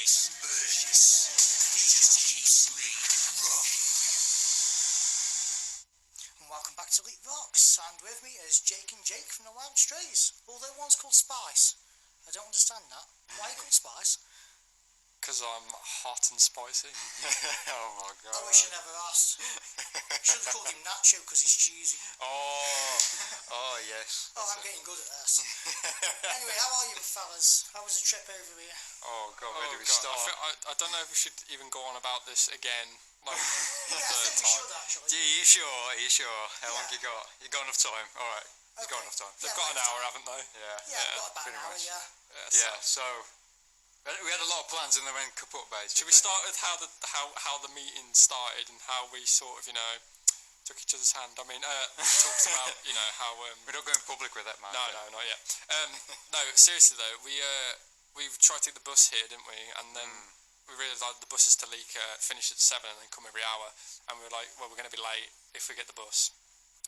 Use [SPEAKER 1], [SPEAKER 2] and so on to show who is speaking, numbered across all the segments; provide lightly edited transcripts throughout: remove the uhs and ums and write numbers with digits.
[SPEAKER 1] Jason Burgess. He just keeps me rocking.
[SPEAKER 2] And welcome back to Elite Rocks, and with me is Jake and Jake from the Wild Strays, although one's called Spice. I don't understand that. Why are you called Spice?
[SPEAKER 3] Because I'm hot and spicy.
[SPEAKER 4] Oh my god.
[SPEAKER 2] I wish I never asked. Should have called him Nacho because he's cheesy.
[SPEAKER 4] Oh yes.
[SPEAKER 2] Oh, I'm getting good at this. Anyway, how are you fellas? How was the trip over here?
[SPEAKER 4] Oh god, where do we start?
[SPEAKER 3] I don't know if we should even go on about this again. Like,
[SPEAKER 2] Yeah, I think we should actually.
[SPEAKER 4] Are you sure? How long you got? You got enough time? Alright. You got enough time.
[SPEAKER 3] they've got an hour, haven't they?
[SPEAKER 2] Yeah, I've got about an hour, yeah.
[SPEAKER 4] Yeah, so we had a lot of plans and they went kaput basically.
[SPEAKER 3] Should we start with how the meeting started and how we sort of, took each other's hand? I mean, we talked about, how...
[SPEAKER 4] We're not going public with that, man.
[SPEAKER 3] No, not yet. No, seriously though, we tried to take the bus here, didn't we? And then we realised like, the buses to Leek finish at 7 and then come every hour. And we were like, well, we're going to be late if we get the bus.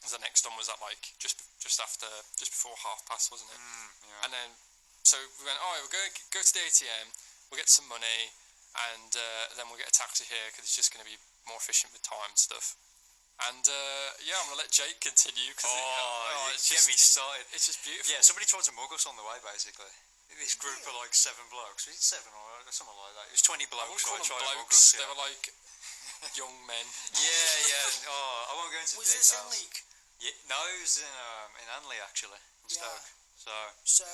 [SPEAKER 3] So the next one was at like just before past, wasn't it?
[SPEAKER 4] Yeah.
[SPEAKER 3] And then so we went, we're going to go to the ATM, we'll get some money, and then we'll get a taxi here because it's just going to be more efficient with time and stuff. And I'm going to let Jake continue because
[SPEAKER 4] get me started.
[SPEAKER 3] It's just beautiful.
[SPEAKER 4] Yeah, somebody tried to mug us on the way basically. This group of like 7 blokes. Was it 7 or something like that? It was 20 blokes.
[SPEAKER 3] I wouldn't call them blokes. They were like young men.
[SPEAKER 4] Yeah. Oh, I won't go into the details.
[SPEAKER 2] Was this in Leek?
[SPEAKER 4] Yeah, no, it was in Hanley actually, in Stoke.
[SPEAKER 2] So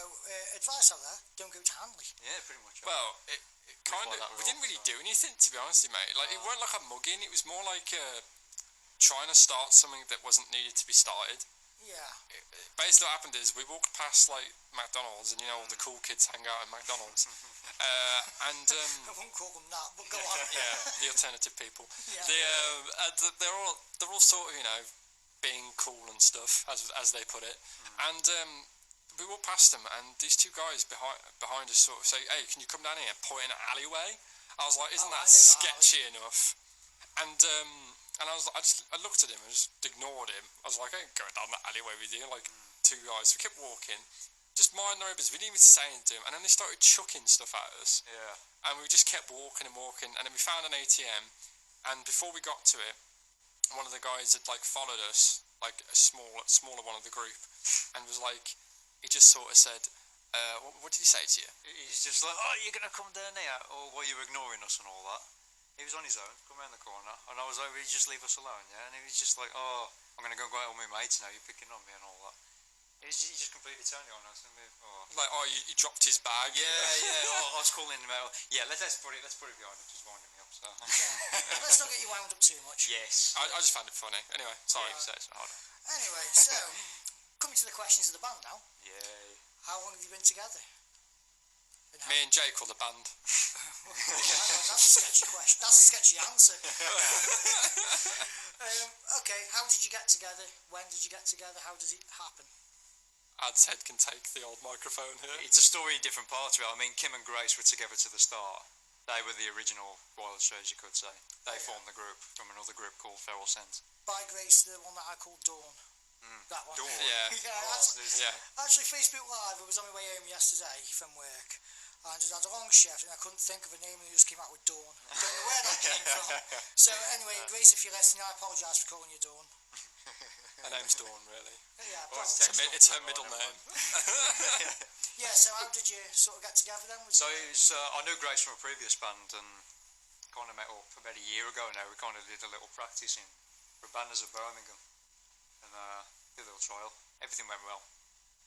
[SPEAKER 2] advice out there: don't go to Hanley.
[SPEAKER 4] Yeah, pretty much.
[SPEAKER 3] Well, it kind of. We didn't really do anything, to be honest, mate. Like it weren't like a mugging. It was more like trying to start something that wasn't needed to be started.
[SPEAKER 2] Yeah.
[SPEAKER 3] Basically, what happened is we walked past like McDonald's, and all the cool kids hang out at McDonald's, and
[SPEAKER 2] I won't call them that, but go on.
[SPEAKER 3] yeah, the alternative people.
[SPEAKER 2] Yeah.
[SPEAKER 3] They're all sort of being cool and stuff, as they put it, and we walked past them, and these two guys behind us sort of say, "Hey, can you come down here and point in an alleyway?" I was like, "Isn't that sketchy enough?" And I looked at him and just ignored him. I was like, "I ain't going down that alleyway with you." Like two guys, we kept walking, just minding our own business. We didn't even say anything to him, and then they started chucking stuff at us.
[SPEAKER 4] Yeah.
[SPEAKER 3] And we just kept walking, and then we found an ATM, and before we got to it, one of the guys had like followed us, like a smaller one of the group, and was like, he just sort of said, what did he say to you?
[SPEAKER 4] He's just like, "Oh, you're gonna come down here, or were you ignoring us and all that?" He was on his own, come around the corner, and I was like, "Will you just leave us alone?" Yeah, and he was just like, "Oh, I'm gonna go out with my mates now. You're picking on me and all that." He just completely turned it on us and
[SPEAKER 3] Like, he dropped his bag.
[SPEAKER 4] Yeah. I was calling him out. Yeah, let's put it behind him. Just winding me up. So.
[SPEAKER 2] Yeah. Let's not get you wound up too much.
[SPEAKER 4] Yes.
[SPEAKER 3] I just found it funny. Anyway, sorry to say it's hard.
[SPEAKER 2] Anyway, so coming to the questions of the band now.
[SPEAKER 4] Yay.
[SPEAKER 2] How long have you been together?
[SPEAKER 3] Me and Jake or the band?
[SPEAKER 2] That's a sketchy question. That's a sketchy answer. Okay, how did you get together? When did you get together? How did it happen?
[SPEAKER 3] Ad's head can take the old microphone here.
[SPEAKER 4] It's a story in different parts of it. I mean, Kim and Grace were together to the start. They were the original Wild Strays, you could say. They formed the group from another group called Feral Scent.
[SPEAKER 2] By Grace, the one that I called Dawn. That one.
[SPEAKER 4] Dawn?
[SPEAKER 3] Yeah.
[SPEAKER 2] Actually, Facebook Live, I was on my way home yesterday from work, and I had a long shift, and I couldn't think of a name, and it just came out with Dawn. I don't know where that came from. So anyway, Grace, if you're listening, I apologise for calling you Dawn.
[SPEAKER 3] Her name's Dawn, really.
[SPEAKER 2] Yeah,
[SPEAKER 3] It's her middle name.
[SPEAKER 2] Yeah, so how did you sort of get together then?
[SPEAKER 4] I knew Grace from a previous band and kind of met up about a year ago now. We kind of did a little practicing for Banners of Birmingham and did a little trial. Everything went well.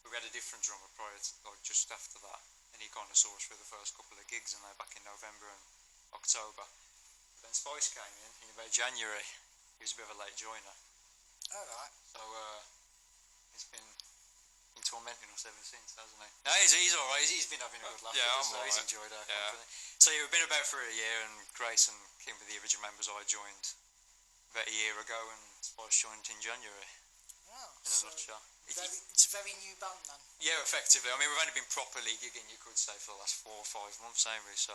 [SPEAKER 4] But we had a different drummer prior to, just after that, and he kind of saw us for the first couple of gigs, and they're back in November and October. But then Spice came in about January. He was a bit of a late joiner.
[SPEAKER 2] Alright.
[SPEAKER 4] So he's been tormenting us ever since, hasn't he? No, he's alright. He's been having a good laugh.
[SPEAKER 3] Yeah,
[SPEAKER 4] with us, he's enjoyed our company. So we've been about for a year, and Grace and Kim were the original members. I joined about a year ago, and Spice joined in January.
[SPEAKER 2] Oh,
[SPEAKER 4] in a nutshell.
[SPEAKER 2] It's a very new band then.
[SPEAKER 4] Yeah, effectively. I mean, we've only been properly gigging, you could say, for the last 4 or 5 months, ain't we? So,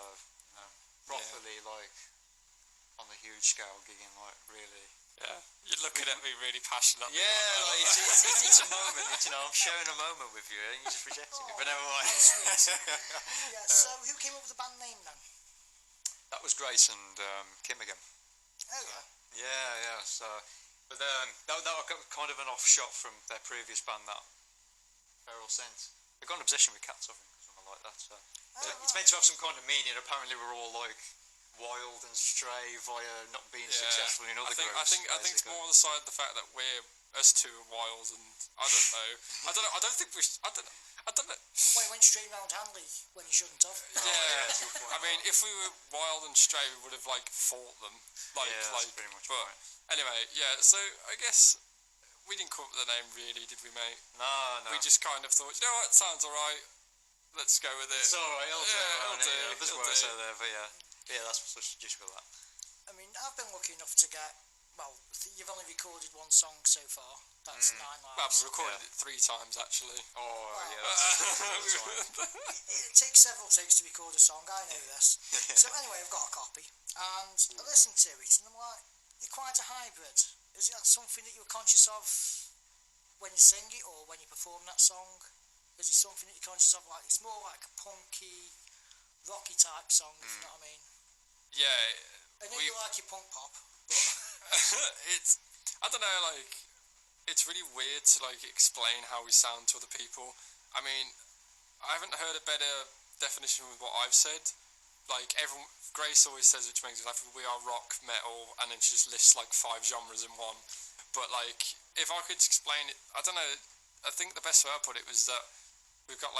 [SPEAKER 4] properly, on the huge scale, gigging, really.
[SPEAKER 3] Yeah, you're looking at me really passionately.
[SPEAKER 4] Yeah, it's a moment. I'm sharing a moment with you, and you're just rejecting it. But never mind.
[SPEAKER 2] Yeah. So, who came up with the band name then?
[SPEAKER 4] That was Grace and Kim again.
[SPEAKER 2] Oh yeah.
[SPEAKER 4] Yeah. So, but that was kind of an offshot from their previous band, that Feral Scent. They've got an obsession with cats, I think, or something like that. So it's meant to have some kind of meaning. Apparently, we're all like wild and stray via not being successful in other groups.
[SPEAKER 3] I think it's more on the side of the fact that us two are wild, and I don't know. I don't think we. I don't know.
[SPEAKER 2] Well, you went straight round Hanley when you shouldn't have.
[SPEAKER 3] Yeah, I mean, if we were wild and stray, we would have fought them.
[SPEAKER 4] That's pretty much
[SPEAKER 3] but
[SPEAKER 4] right.
[SPEAKER 3] Anyway, yeah. So I guess we didn't come up with the name, really, did we, mate?
[SPEAKER 4] No.
[SPEAKER 3] We just kind of thought, you know what, sounds alright. Let's go with it.
[SPEAKER 4] It's alright. It'll do. There's worse out there, but yeah, that's just for that.
[SPEAKER 2] I mean, I've been lucky enough to get. Well, you've only recorded one song so far. That's 9 Lives.
[SPEAKER 3] Well, I've recorded it 3 times, actually.
[SPEAKER 4] Oh, yeah.
[SPEAKER 2] It takes several takes to record a song, I know this. So anyway, I've got a copy, and I listened to it, and I'm like, you're quite a hybrid. Is that something that you're conscious of when you sing it, or when you perform that song? Is it something that you're conscious of, like, it's more like a punky, rocky type song, if you know what I mean?
[SPEAKER 3] Yeah.
[SPEAKER 2] I know you like your punk pop, but...
[SPEAKER 3] I don't know, it's really weird to, explain how we sound to other people. I mean, I haven't heard a better definition with what I've said. Grace always says, which makes it we are rock, metal, and then she just lists, 5 genres in one. But, if I could explain it, I don't know, I think the best way I put it was that we've got,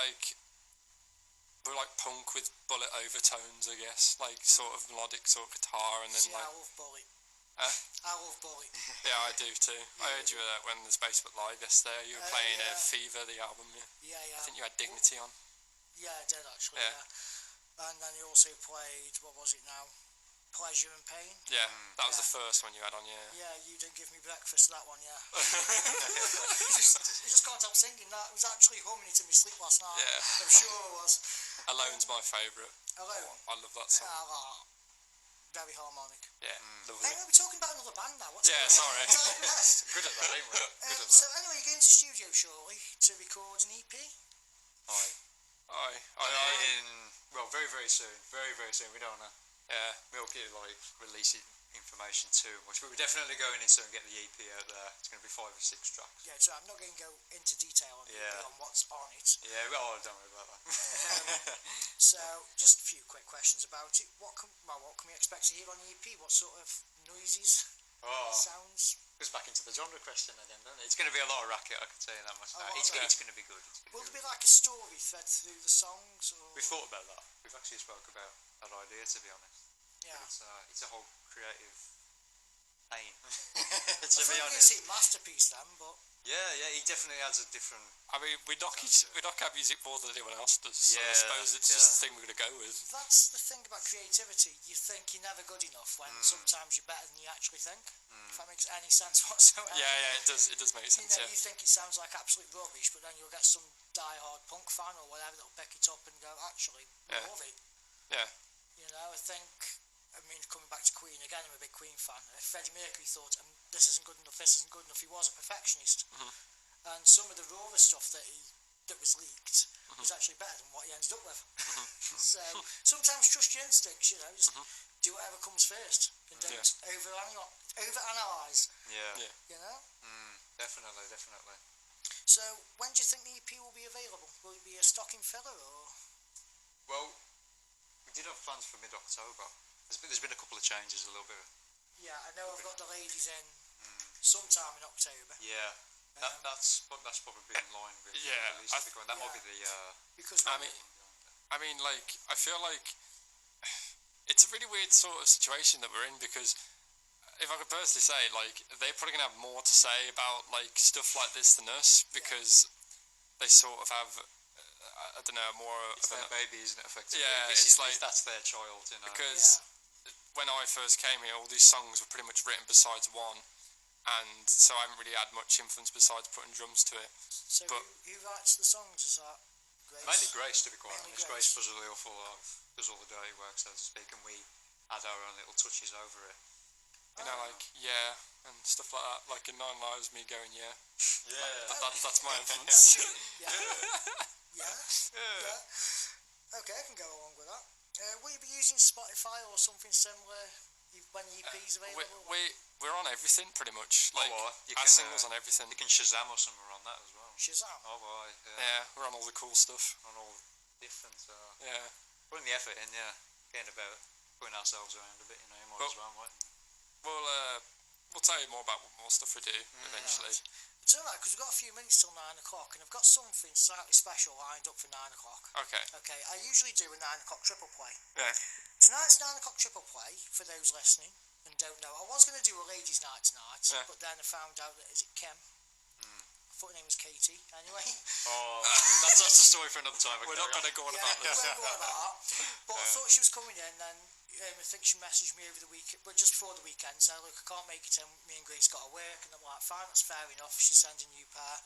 [SPEAKER 3] we're punk with bullet overtones, I guess, sort of melodic sort of guitar, and then,
[SPEAKER 2] I love Bullet.
[SPEAKER 3] I
[SPEAKER 2] love Bullet.
[SPEAKER 3] Yeah, I do too. I heard you when the Facebook Live yesterday. You were playing Fever, the album, yeah? Yeah. I think you had Dignity on.
[SPEAKER 2] Yeah, I did actually, yeah. And then you also played, what was it now? Pleasure and Pain.
[SPEAKER 3] Yeah, that was the first one you had on, yeah.
[SPEAKER 2] Yeah, You Didn't Give Me Breakfast, that one, yeah. You just can't help singing that. I was actually humming it in my sleep last night.
[SPEAKER 3] Yeah.
[SPEAKER 2] I'm sure I was.
[SPEAKER 3] Alone's my favourite.
[SPEAKER 2] Alone?
[SPEAKER 3] I love that song.
[SPEAKER 2] Very harmonic.
[SPEAKER 3] Yeah, lovely.
[SPEAKER 2] Anyway, we're talking about another band now. What's
[SPEAKER 3] sorry.
[SPEAKER 4] Good at that, ain't we?
[SPEAKER 2] So anyway, you're going to studio shortly to record an EP?
[SPEAKER 3] Aye.
[SPEAKER 4] Well, very, very soon. Very, very soon. We don't want to milk it, release it information too much. But we're definitely going in soon and get the EP out there. It's going to be 5 or 6 tracks.
[SPEAKER 2] Yeah, so I'm not going to go into detail on what's on it.
[SPEAKER 4] Yeah, well, don't worry about that.
[SPEAKER 2] So, just a few quick questions about it. What can we expect to hear on the EP? What sort of noises, sounds?
[SPEAKER 4] Goes back into the genre question again, doesn't it? It's going to be a lot of racket, I can tell you that much. It's going to be good.
[SPEAKER 2] Will there be a story thread through the songs? Or?
[SPEAKER 4] We've thought about that. We've actually spoke about that idea, to be honest.
[SPEAKER 2] Yeah.
[SPEAKER 4] It's a whole creative pain.
[SPEAKER 2] I think it's a masterpiece then, but...
[SPEAKER 4] Yeah, he definitely adds a different...
[SPEAKER 3] I mean, we knock our music more than anyone else does, so I suppose it's just the thing we're going to go with.
[SPEAKER 2] That's the thing about creativity. You think you're never good enough when sometimes you're better than you actually think. If that makes any sense whatsoever.
[SPEAKER 3] Yeah, it does make sense,
[SPEAKER 2] You think it sounds like absolute rubbish, but then you'll get some die-hard punk fan or whatever that'll pick it up and go, actually, I love it. Yeah. I think... I mean, coming back to Queen again, I'm a big Queen fan. Freddie Mercury thought, this isn't good enough, this isn't good enough. He was a perfectionist. And some of the rawer stuff that was leaked was actually better than what he ended up with. So, sometimes trust your instincts, just do whatever comes first. And don't overanalyse.
[SPEAKER 4] Yeah.
[SPEAKER 2] Definitely.
[SPEAKER 4] Definitely.
[SPEAKER 2] So, when do you think the EP will be available? Will it be a stocking filler, or...?
[SPEAKER 4] Well, we did have plans for mid-October. There's been a couple of changes a little bit.
[SPEAKER 2] Yeah, I know I've got the ladies in sometime in October.
[SPEAKER 4] Yeah, that's probably in line with that might be the...
[SPEAKER 2] Because
[SPEAKER 3] I mean, I feel like it's a really weird sort of situation that we're in, because if I could personally say, they're probably going to have more to say about, stuff like this than us, because they sort of have... I don't know, more
[SPEAKER 4] it's
[SPEAKER 3] of
[SPEAKER 4] their baby, isn't it, effectively?
[SPEAKER 3] Yeah,
[SPEAKER 4] that's their child,
[SPEAKER 3] Because when I first came here, all these songs were pretty much written besides one, and so I haven't really had much influence besides putting drums to it.
[SPEAKER 2] So who writes the songs? Is that Grace?
[SPEAKER 4] Mainly Grace, to be quite honest. Grace does all the dirty work, so to speak, and we add our own little touches over it. And stuff like that. Like in 9 Lives, me going, that's my influence.
[SPEAKER 2] Yeah. Okay, I can go along with that. Will you be using Spotify or something similar when the EP's available?
[SPEAKER 3] We're on everything pretty much. Like
[SPEAKER 4] you
[SPEAKER 3] our
[SPEAKER 4] can,
[SPEAKER 3] singles on everything.
[SPEAKER 4] You can Shazam us and we're on that as well.
[SPEAKER 2] Shazam?
[SPEAKER 4] Oh boy,
[SPEAKER 3] Yeah, we're on all the cool stuff.
[SPEAKER 4] On all different.
[SPEAKER 3] Yeah.
[SPEAKER 4] Putting the effort in, getting about putting ourselves around a bit, you might as well, mightn't we?
[SPEAKER 3] We'll tell you more about what more stuff we do eventually.
[SPEAKER 2] It's alright, because we've got a few minutes till 9 o'clock, and I've got something slightly special lined up for 9 o'clock.
[SPEAKER 3] Okay.
[SPEAKER 2] Okay, I usually do a 9 o'clock triple play.
[SPEAKER 3] Yeah.
[SPEAKER 2] Tonight's 9 o'clock triple play, for those listening and don't know, I was going to do a ladies' night tonight, but then I found out that, is it Kim? I thought her name was Katie, anyway.
[SPEAKER 4] Oh, that's a story for another time.
[SPEAKER 3] We're not going to go on about
[SPEAKER 2] we
[SPEAKER 3] this.
[SPEAKER 2] won't go on about that. But I thought she was coming in, and I think she messaged me over the weekend, but just before the weekend, said, look, I can't make it in, me and Grace got to work, and I'm like, fine, that's fair enough, she's sending you pair.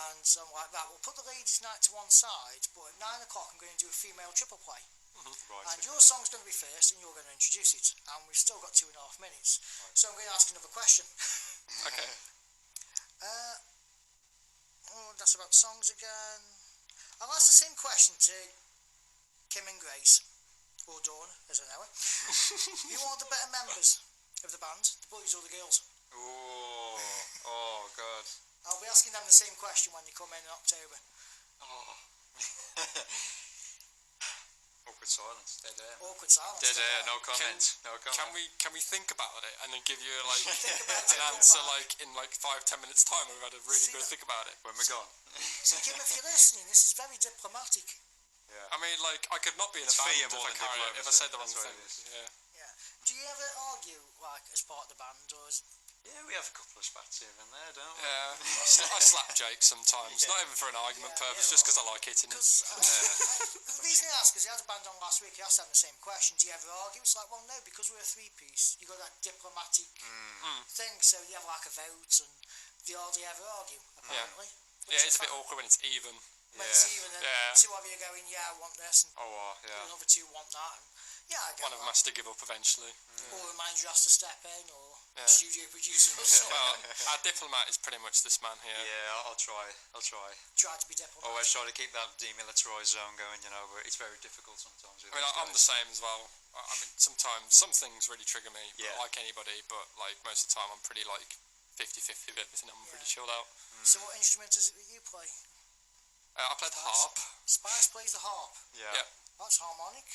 [SPEAKER 2] And so I'm like, right, we'll put the ladies' night to one side, but at 9 o'clock I'm going to do a female triple play.
[SPEAKER 4] Right,
[SPEAKER 2] and your song's going to be first, and you're going to introduce it, and we've still got 2.5 minutes. Right. So I'm going to ask another question.
[SPEAKER 3] Okay.
[SPEAKER 2] That's about songs again. I'll ask the same question to Kim and Grace, or Dawn, as I know her. Who are the better members of the band, the boys or the girls?
[SPEAKER 4] Oh, God.
[SPEAKER 2] I'll be asking them the same question when they come in October.
[SPEAKER 4] Oh. Awkward silence, dead air.
[SPEAKER 2] Awkward silence.
[SPEAKER 4] Dead air, no comment.
[SPEAKER 3] Can we think about it and then give you
[SPEAKER 2] an
[SPEAKER 3] answer in 5-10 minutes time? We've had a really good think about it
[SPEAKER 4] when we're gone.
[SPEAKER 2] So Kim, if you're listening, this is very diplomatic.
[SPEAKER 3] Yeah. I mean, I could not be in a band if I said the wrong thing.
[SPEAKER 2] Yeah. Do you ever argue as part of the band, or is?
[SPEAKER 4] Yeah, we have a couple of spats here and there, don't we?
[SPEAKER 3] Yeah, I slap Jake sometimes, not even for an argument purpose, just because I like hitting him.
[SPEAKER 2] The reason I asked, because he had a band on last week, he asked them the same question, do you ever argue? It's like, well, no, because we're a three-piece, you got that diplomatic thing, so you have a vote, and they hardly ever argue, apparently.
[SPEAKER 3] Yeah, it's a bit awkward when it's even.
[SPEAKER 2] When it's even, and two of you are going, yeah, I want this, and another two want that, and I get
[SPEAKER 3] one of them has to give up eventually.
[SPEAKER 2] Or a manager has to step in, or studio producer or something.
[SPEAKER 3] Well, our diplomat is pretty much this man here.
[SPEAKER 4] Yeah, I'll try.
[SPEAKER 2] Try to be diplomatic.
[SPEAKER 4] Always try to keep that demilitarised zone going, but it's very difficult sometimes.
[SPEAKER 3] I mean, I'm the same as well. I mean, sometimes some things really trigger me, like anybody, but most of the time I'm pretty 50-50 with everything. I'm pretty chilled out.
[SPEAKER 2] So what instrument is it that you play?
[SPEAKER 3] I play the harp.
[SPEAKER 2] Spice plays the harp?
[SPEAKER 3] Yeah.
[SPEAKER 2] That's harmonic.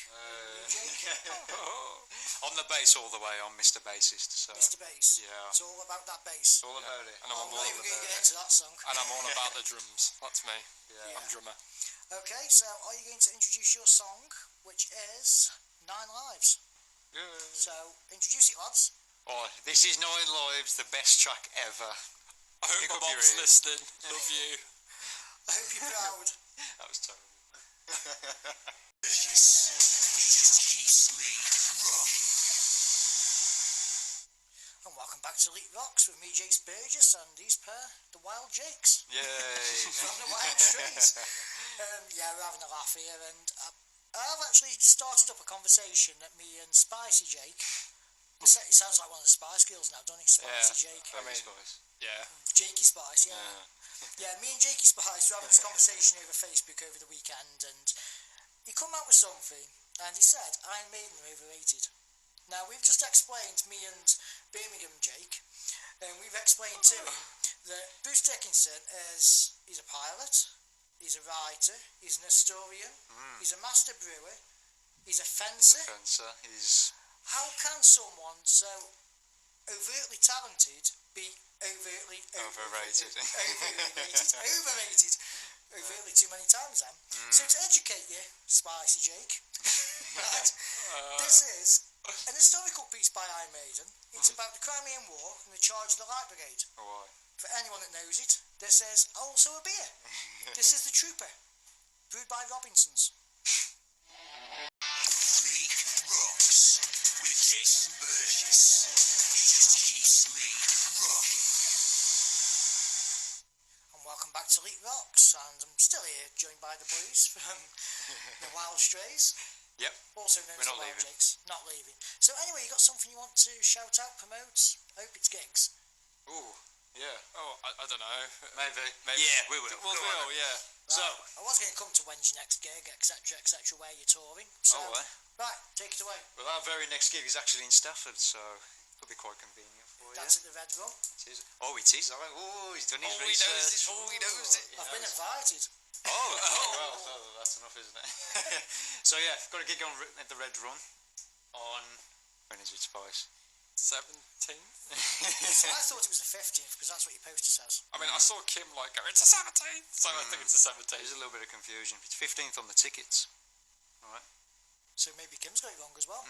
[SPEAKER 4] On the bass all the way, I'm Mr. Bassist. So.
[SPEAKER 2] Mr. Bass?
[SPEAKER 4] Yeah.
[SPEAKER 2] It's all about that bass.
[SPEAKER 4] All about it.
[SPEAKER 3] And I'm
[SPEAKER 2] not even going to get into that song.
[SPEAKER 3] And I'm all about the drums. That's me.
[SPEAKER 4] Yeah.
[SPEAKER 3] I'm drummer.
[SPEAKER 2] Okay, so are you going to introduce your song, which is 9 Lives?
[SPEAKER 3] Yeah.
[SPEAKER 2] So, introduce it, lads.
[SPEAKER 4] Oh, this is 9 Lives, the best track ever.
[SPEAKER 3] I hope my mom's listening. Love you.
[SPEAKER 2] I hope you're proud.
[SPEAKER 4] That was terrible.
[SPEAKER 2] And welcome back to Elite Rocks with me, Jason Burgess, and these pair, the Wild Jakes.
[SPEAKER 4] Yay!
[SPEAKER 2] From the Wild Strays. We're having a laugh here, and I've actually started up a conversation that me and Spicy Jake. It sounds like one of the Spice Girls now, doesn't it? Spicy Jake.
[SPEAKER 4] Spice.
[SPEAKER 3] Yeah.
[SPEAKER 2] Jakey Spice, yeah, me and Jakey Spice were having this conversation over Facebook over the weekend, and he come out with something, and he said, Iron Maiden are overrated. Now, we've just explained, me and Birmingham Jake, and we've explained to him that Bruce Dickinson he's a pilot, he's a writer, he's an historian, he's a master brewer, he's a fencer. How can someone so overtly talented be overtly overrated? Overtly too many times then. So to educate you, Spicy Jake, this is an historical piece by Iron Maiden. It's about the Crimean War and the charge of the Light Brigade. For anyone that knows it, this is also a beer. This is the Trooper, brewed by Robinsons.
[SPEAKER 1] Elite Rocks with Jason Burgess. He just keeps me rocking.
[SPEAKER 2] And welcome back to Elite Rocks, and I'm still here, joined by the boys from the Wild Strays.
[SPEAKER 4] Yep.
[SPEAKER 2] Also known as the Wild Jakes. Not leaving. So anyway, you got something you want to shout out, promote? Hope it's gigs.
[SPEAKER 4] Ooh, yeah.
[SPEAKER 3] Oh, I don't know.
[SPEAKER 4] Maybe.
[SPEAKER 3] Yeah,
[SPEAKER 4] we will.
[SPEAKER 3] We will, yeah.
[SPEAKER 2] Right.
[SPEAKER 4] So,
[SPEAKER 2] I was going to come to when's your next gig, etc., etc., where you're touring. So, right, take it away.
[SPEAKER 4] Well, our very next gig is actually in Stafford, so it'll be quite convenient for you.
[SPEAKER 2] That's at the Red Rum.
[SPEAKER 4] It is. Oh, it is. Oh, he's done his research.
[SPEAKER 3] He knows it.
[SPEAKER 2] I've been invited.
[SPEAKER 4] Well, that's enough, isn't it? So yeah, got a gig at the Red Rum on, when is it, Spice?
[SPEAKER 3] 17th?
[SPEAKER 2] So I thought it was the 15th because that's what your poster says.
[SPEAKER 3] I mean, I saw Kim go, it's the 17th, so I think it's the 17th.
[SPEAKER 4] There's a little bit of confusion. It's 15th on the tickets. Alright.
[SPEAKER 2] So maybe Kim's got it wrong as well.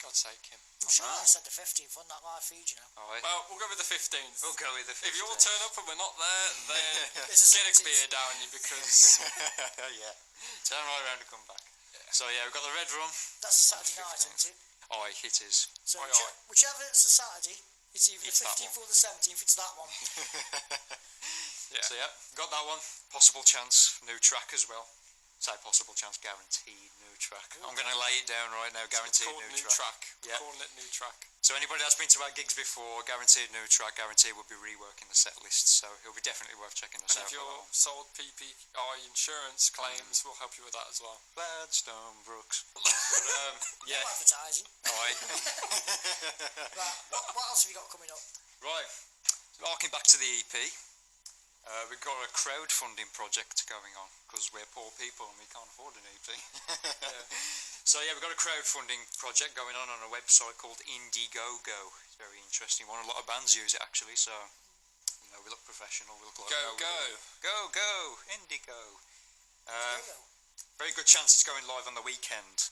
[SPEAKER 3] God's sake, Kim.
[SPEAKER 2] I'm sure I said the 15th on that live feed, you know.
[SPEAKER 4] Alright.
[SPEAKER 3] Well, we'll go with the 15th.
[SPEAKER 4] We'll go with the 15th.
[SPEAKER 3] If you all turn up and we're not there, then
[SPEAKER 2] It's a
[SPEAKER 3] get a
[SPEAKER 2] 17th.
[SPEAKER 3] beer down you because...
[SPEAKER 4] Yeah. Turn right around and come back. Yeah. So yeah, we've got the Red Rum.
[SPEAKER 2] That's a Saturday night, isn't it?
[SPEAKER 4] Aye, it is.
[SPEAKER 2] So
[SPEAKER 3] Aye, aye.
[SPEAKER 2] whichever is a Saturday, it's either
[SPEAKER 3] It's
[SPEAKER 2] the
[SPEAKER 3] that
[SPEAKER 2] 15th or the 17th, it's that one.
[SPEAKER 3] Yeah.
[SPEAKER 4] So yeah, got that one. Possible chance, new track as well. Say possible chance, guaranteed new track. I'm going to lay it down right now, guaranteed
[SPEAKER 3] Called
[SPEAKER 4] new track.
[SPEAKER 3] We're calling it new track.
[SPEAKER 4] So anybody that's been to our gigs before, guaranteed new track, guaranteed we'll be reworking the set list. So it'll be definitely worth checking us
[SPEAKER 3] And
[SPEAKER 4] out
[SPEAKER 3] if
[SPEAKER 4] for that
[SPEAKER 3] you're
[SPEAKER 4] one.
[SPEAKER 3] sold PPI insurance claims, we'll help you with that as well.
[SPEAKER 4] Gladstone Brooks. But,
[SPEAKER 2] Yeah.
[SPEAKER 4] yeah.
[SPEAKER 2] No advertising.
[SPEAKER 4] Alright.
[SPEAKER 2] Right, what else have you got coming up?
[SPEAKER 4] Right. Harking back to the EP. We've got a crowdfunding project going on because we're poor people and we can't afford an EP. So yeah, we've got a crowdfunding project going on a website called Indiegogo. It's very interesting one. A lot of bands use it actually, so you know we look professional. We look like go Indigo. Very good chance it's going live on the weekend.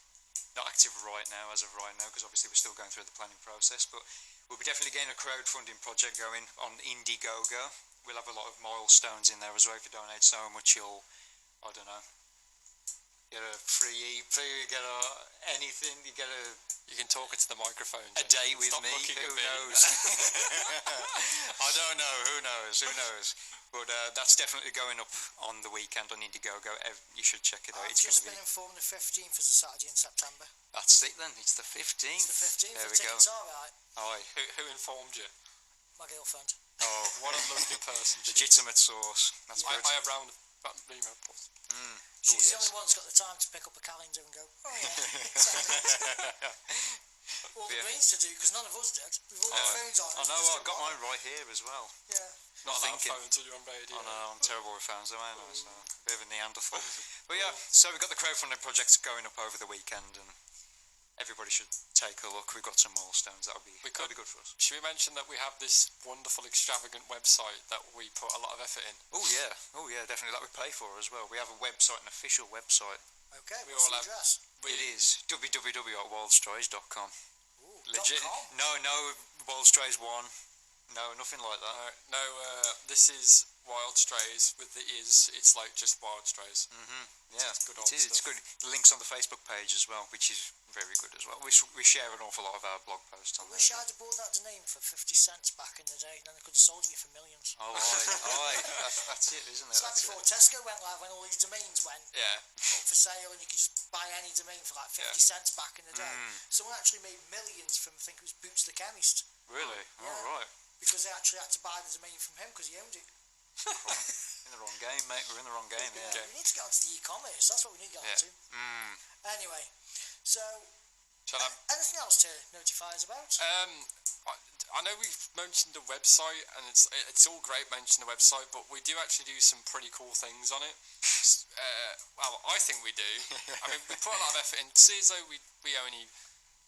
[SPEAKER 4] Not active right now, as of right now, because obviously we're still going through the planning process. But we'll be definitely getting a crowdfunding project going on Indiegogo. We'll have a lot of milestones in there as well. If you donate so much, you'll, I don't know, get a free EP, you get anything, you get
[SPEAKER 3] You can talk into the microphone.
[SPEAKER 4] a date with
[SPEAKER 3] Stop
[SPEAKER 4] me.
[SPEAKER 3] looking at
[SPEAKER 4] Who
[SPEAKER 3] me.
[SPEAKER 4] knows? I don't know. Who knows? But that's definitely going up on the weekend on Indiegogo. You should check it out.
[SPEAKER 2] I've
[SPEAKER 4] It's going
[SPEAKER 2] just
[SPEAKER 4] to be.
[SPEAKER 2] been informed the 15th is a Saturday in September.
[SPEAKER 4] That's it then. It's the 15th.
[SPEAKER 2] It's the 15th.
[SPEAKER 4] There
[SPEAKER 2] The
[SPEAKER 4] we go.
[SPEAKER 2] tickets are right.
[SPEAKER 4] Aye.
[SPEAKER 3] Who informed you?
[SPEAKER 2] My girlfriend.
[SPEAKER 4] Oh,
[SPEAKER 3] What a lovely person. she is.
[SPEAKER 4] legitimate source. That's
[SPEAKER 3] I
[SPEAKER 4] good.
[SPEAKER 3] have round that email plus.
[SPEAKER 2] She's the
[SPEAKER 4] yes.
[SPEAKER 2] only one that's got the time to pick up a calendar and go, oh yeah. All the brains to do, because none of us did. We've all got phones on.
[SPEAKER 4] I know.
[SPEAKER 2] Just
[SPEAKER 4] I've got
[SPEAKER 2] don't
[SPEAKER 4] mine right here as well.
[SPEAKER 2] bother. Yeah.
[SPEAKER 3] Not allowed
[SPEAKER 4] thinking.
[SPEAKER 3] phone until you're on radio.
[SPEAKER 4] I know, I'm terrible with phones, though, ain't I? So, a bit of a Neanderthal. But yeah, so we've got the crowdfunding project going up over the weekend, and everybody should take a look. We've got some milestones. That'll be good for us.
[SPEAKER 3] Should we mention that we have this wonderful, extravagant website that we put a lot of effort in?
[SPEAKER 4] Oh yeah, definitely. That we pay for as well. We have a website, an official website.
[SPEAKER 2] Okay,
[SPEAKER 3] We
[SPEAKER 2] what's
[SPEAKER 3] all
[SPEAKER 2] the
[SPEAKER 3] have-
[SPEAKER 2] address?
[SPEAKER 4] It is www.wildstrays.com.
[SPEAKER 2] Ooh,
[SPEAKER 4] Legit?
[SPEAKER 2] .com.
[SPEAKER 4] No, Wild Strays 1. No, nothing like that.
[SPEAKER 3] This is Wild Strays with the is. It's like just Wild Strays.
[SPEAKER 4] Yeah,
[SPEAKER 3] It's good
[SPEAKER 4] it
[SPEAKER 3] old
[SPEAKER 4] is. It's
[SPEAKER 3] stuff.
[SPEAKER 4] good. The link's on the Facebook page as well, which is very good as well. We share an awful lot of our blog posts on
[SPEAKER 2] I
[SPEAKER 4] there.
[SPEAKER 2] wish I'd have bought that domain for 50 cents back in the day, and then I could have sold it for millions.
[SPEAKER 4] Oh, aye. That's it, isn't it?
[SPEAKER 2] It's like
[SPEAKER 4] That's
[SPEAKER 2] before
[SPEAKER 4] it.
[SPEAKER 2] Tesco went live, when all these domains went
[SPEAKER 3] Yeah.
[SPEAKER 2] up for sale, and you could just buy any domain for like 50 cents back in the day. Someone actually made millions from, I think it was Boots the Chemist,
[SPEAKER 4] Really?
[SPEAKER 2] Yeah.
[SPEAKER 4] All right.
[SPEAKER 2] because they actually had to buy the domain from him because he owned it.
[SPEAKER 4] In the wrong game, mate. We're in the wrong game, yeah.
[SPEAKER 2] We need to get onto the e-commerce. That's what we need to get onto. Anyway, so
[SPEAKER 3] Shall I?
[SPEAKER 2] anything else to notify us about?
[SPEAKER 3] I know we've mentioned the website, and it's all great mentioning the website, but we do actually do some pretty cool things on it. Well, I think we do. I mean, we put a lot of effort in. See, as though we only,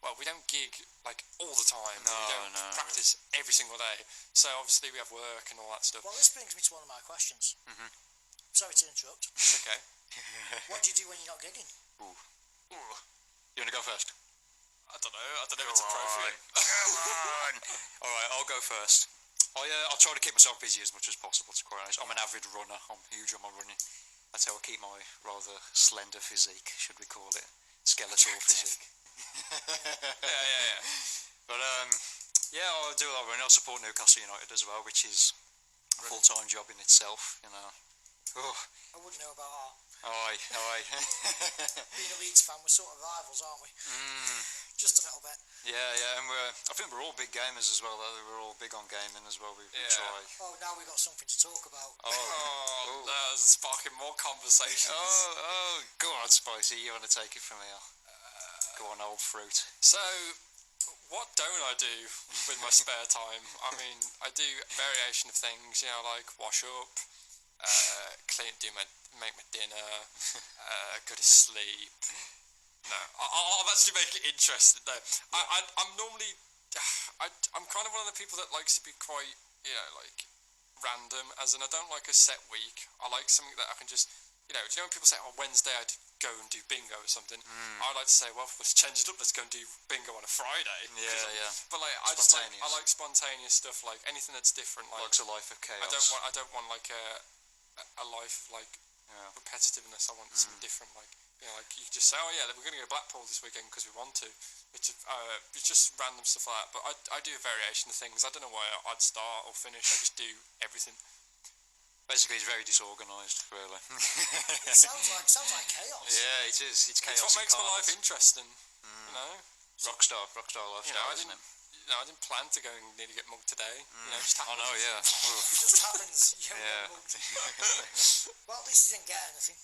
[SPEAKER 3] well, we don't gig like all the time.
[SPEAKER 4] No,
[SPEAKER 3] we don't
[SPEAKER 4] no.
[SPEAKER 3] practice every single day. So obviously we have work and all that stuff.
[SPEAKER 2] Well, this brings me to one of my questions. Sorry to interrupt.
[SPEAKER 3] It's okay.
[SPEAKER 2] What do you do when you're not gigging?
[SPEAKER 4] Ooh. You want to go first?
[SPEAKER 3] I don't know if it's appropriate.
[SPEAKER 4] Come on. All right, I'll go first. I'll try to keep myself busy as much as possible, to be quite honest. I'm an avid runner. I'm huge on my running. That's how I keep my rather slender physique, should we call it. Skeletal physique. Yeah. But, yeah, I'll do a lot of running. I'll support Newcastle United as well, which is a full-time job in itself, you know. Oh.
[SPEAKER 2] I wouldn't know about
[SPEAKER 4] Aye.
[SPEAKER 2] Being a Leeds fan, we're sort of rivals, aren't we? Just a little bit.
[SPEAKER 4] Yeah, and I think we're all big gamers as well, though. We're all big on gaming as well. We try.
[SPEAKER 2] Oh, now we've got something to talk about.
[SPEAKER 3] Oh, that's sparking more conversations.
[SPEAKER 4] Go on, Spicy. You want to take it from here? Go on, old fruit.
[SPEAKER 3] So, what don't I do with my spare time? I mean, I do variation of things, you know, like wash up, make my dinner, go to sleep. No, I'll actually make it interesting. No, I'm normally, I'm kind of one of the people that likes to be quite, you know, like random. As in, I don't like a set week. I like something that I can just, you know. Do you know when people say, "Oh, Wednesday I'd go and do bingo or something"? I like to say, "Well, let's change it up. Let's go and do bingo on a Friday."
[SPEAKER 4] Yeah.
[SPEAKER 3] But like, I like spontaneous stuff. Like anything that's different. Like,
[SPEAKER 4] Likes a life of chaos.
[SPEAKER 3] I don't want like a life of like repetitiveness. I want something different. Like, you know, like you just say, "Oh yeah, we're going to go to Blackpool this weekend because we want to." It's just random stuff like that. But I do a variation of things. I don't know where I'd start or finish. I just do everything.
[SPEAKER 4] Basically, it's very disorganised, really.
[SPEAKER 2] It sounds like chaos.
[SPEAKER 4] Yeah, it is. It's chaos.
[SPEAKER 3] It's what makes my life interesting. You know,
[SPEAKER 4] rockstar lifestyle, isn't it?
[SPEAKER 3] You know, I didn't plan to go and nearly get mugged today. You know, it just happened.
[SPEAKER 4] I know, yeah.
[SPEAKER 2] It just happens. You don't get mugged. Well, at least you didn't get anything.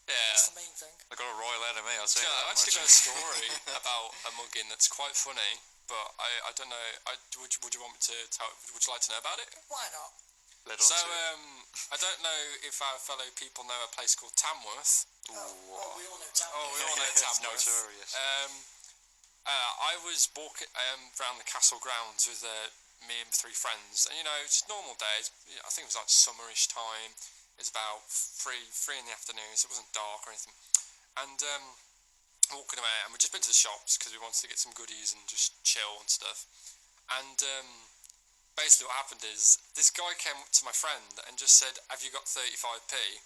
[SPEAKER 3] Yeah.
[SPEAKER 2] That's the main thing.
[SPEAKER 4] They got a royal out of me, I'll tell you that
[SPEAKER 3] I actually got a story about a mugging that's quite funny, but I don't know. Would you want me to tell? Would you like to know about it?
[SPEAKER 2] Why not?
[SPEAKER 3] So I don't know if our fellow people know a place called Tamworth.
[SPEAKER 2] We all know Tamworth.
[SPEAKER 3] Oh, we all know Tamworth.
[SPEAKER 4] Notorious.
[SPEAKER 3] I was walking around the castle grounds with me and 3 friends, and you know, it's normal days. I think it was like summerish time. It was about 3 in the afternoon, so it wasn't dark or anything. And walking away, and we'd just been to the shops because we wanted to get some goodies and just chill and stuff. And basically, what happened is this guy came up to my friend and just said, "Have you got 35p?"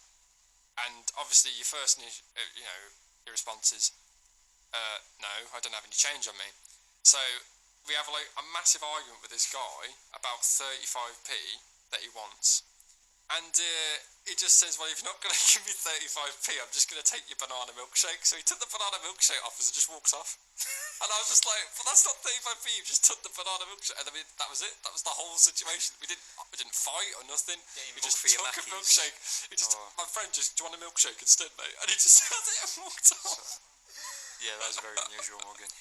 [SPEAKER 3] And obviously, your first, your response is, "No, I don't have any change on me." So we have like a massive argument with this guy about 35p that he wants. And he just says, "Well, if you're not going to give me 35p, I'm just going to take your banana milkshake." So he took the banana milkshake off us and just walked off. And I was just like, "But that's not 35p. You just took the banana milkshake." And I mean, that was it. That was the whole situation. We didn't fight or nothing. We just took a milkshake. My friend just, "Do you want a milkshake instead, mate?" And he just had it and walked off.
[SPEAKER 4] Yeah, that was a very unusual mugging.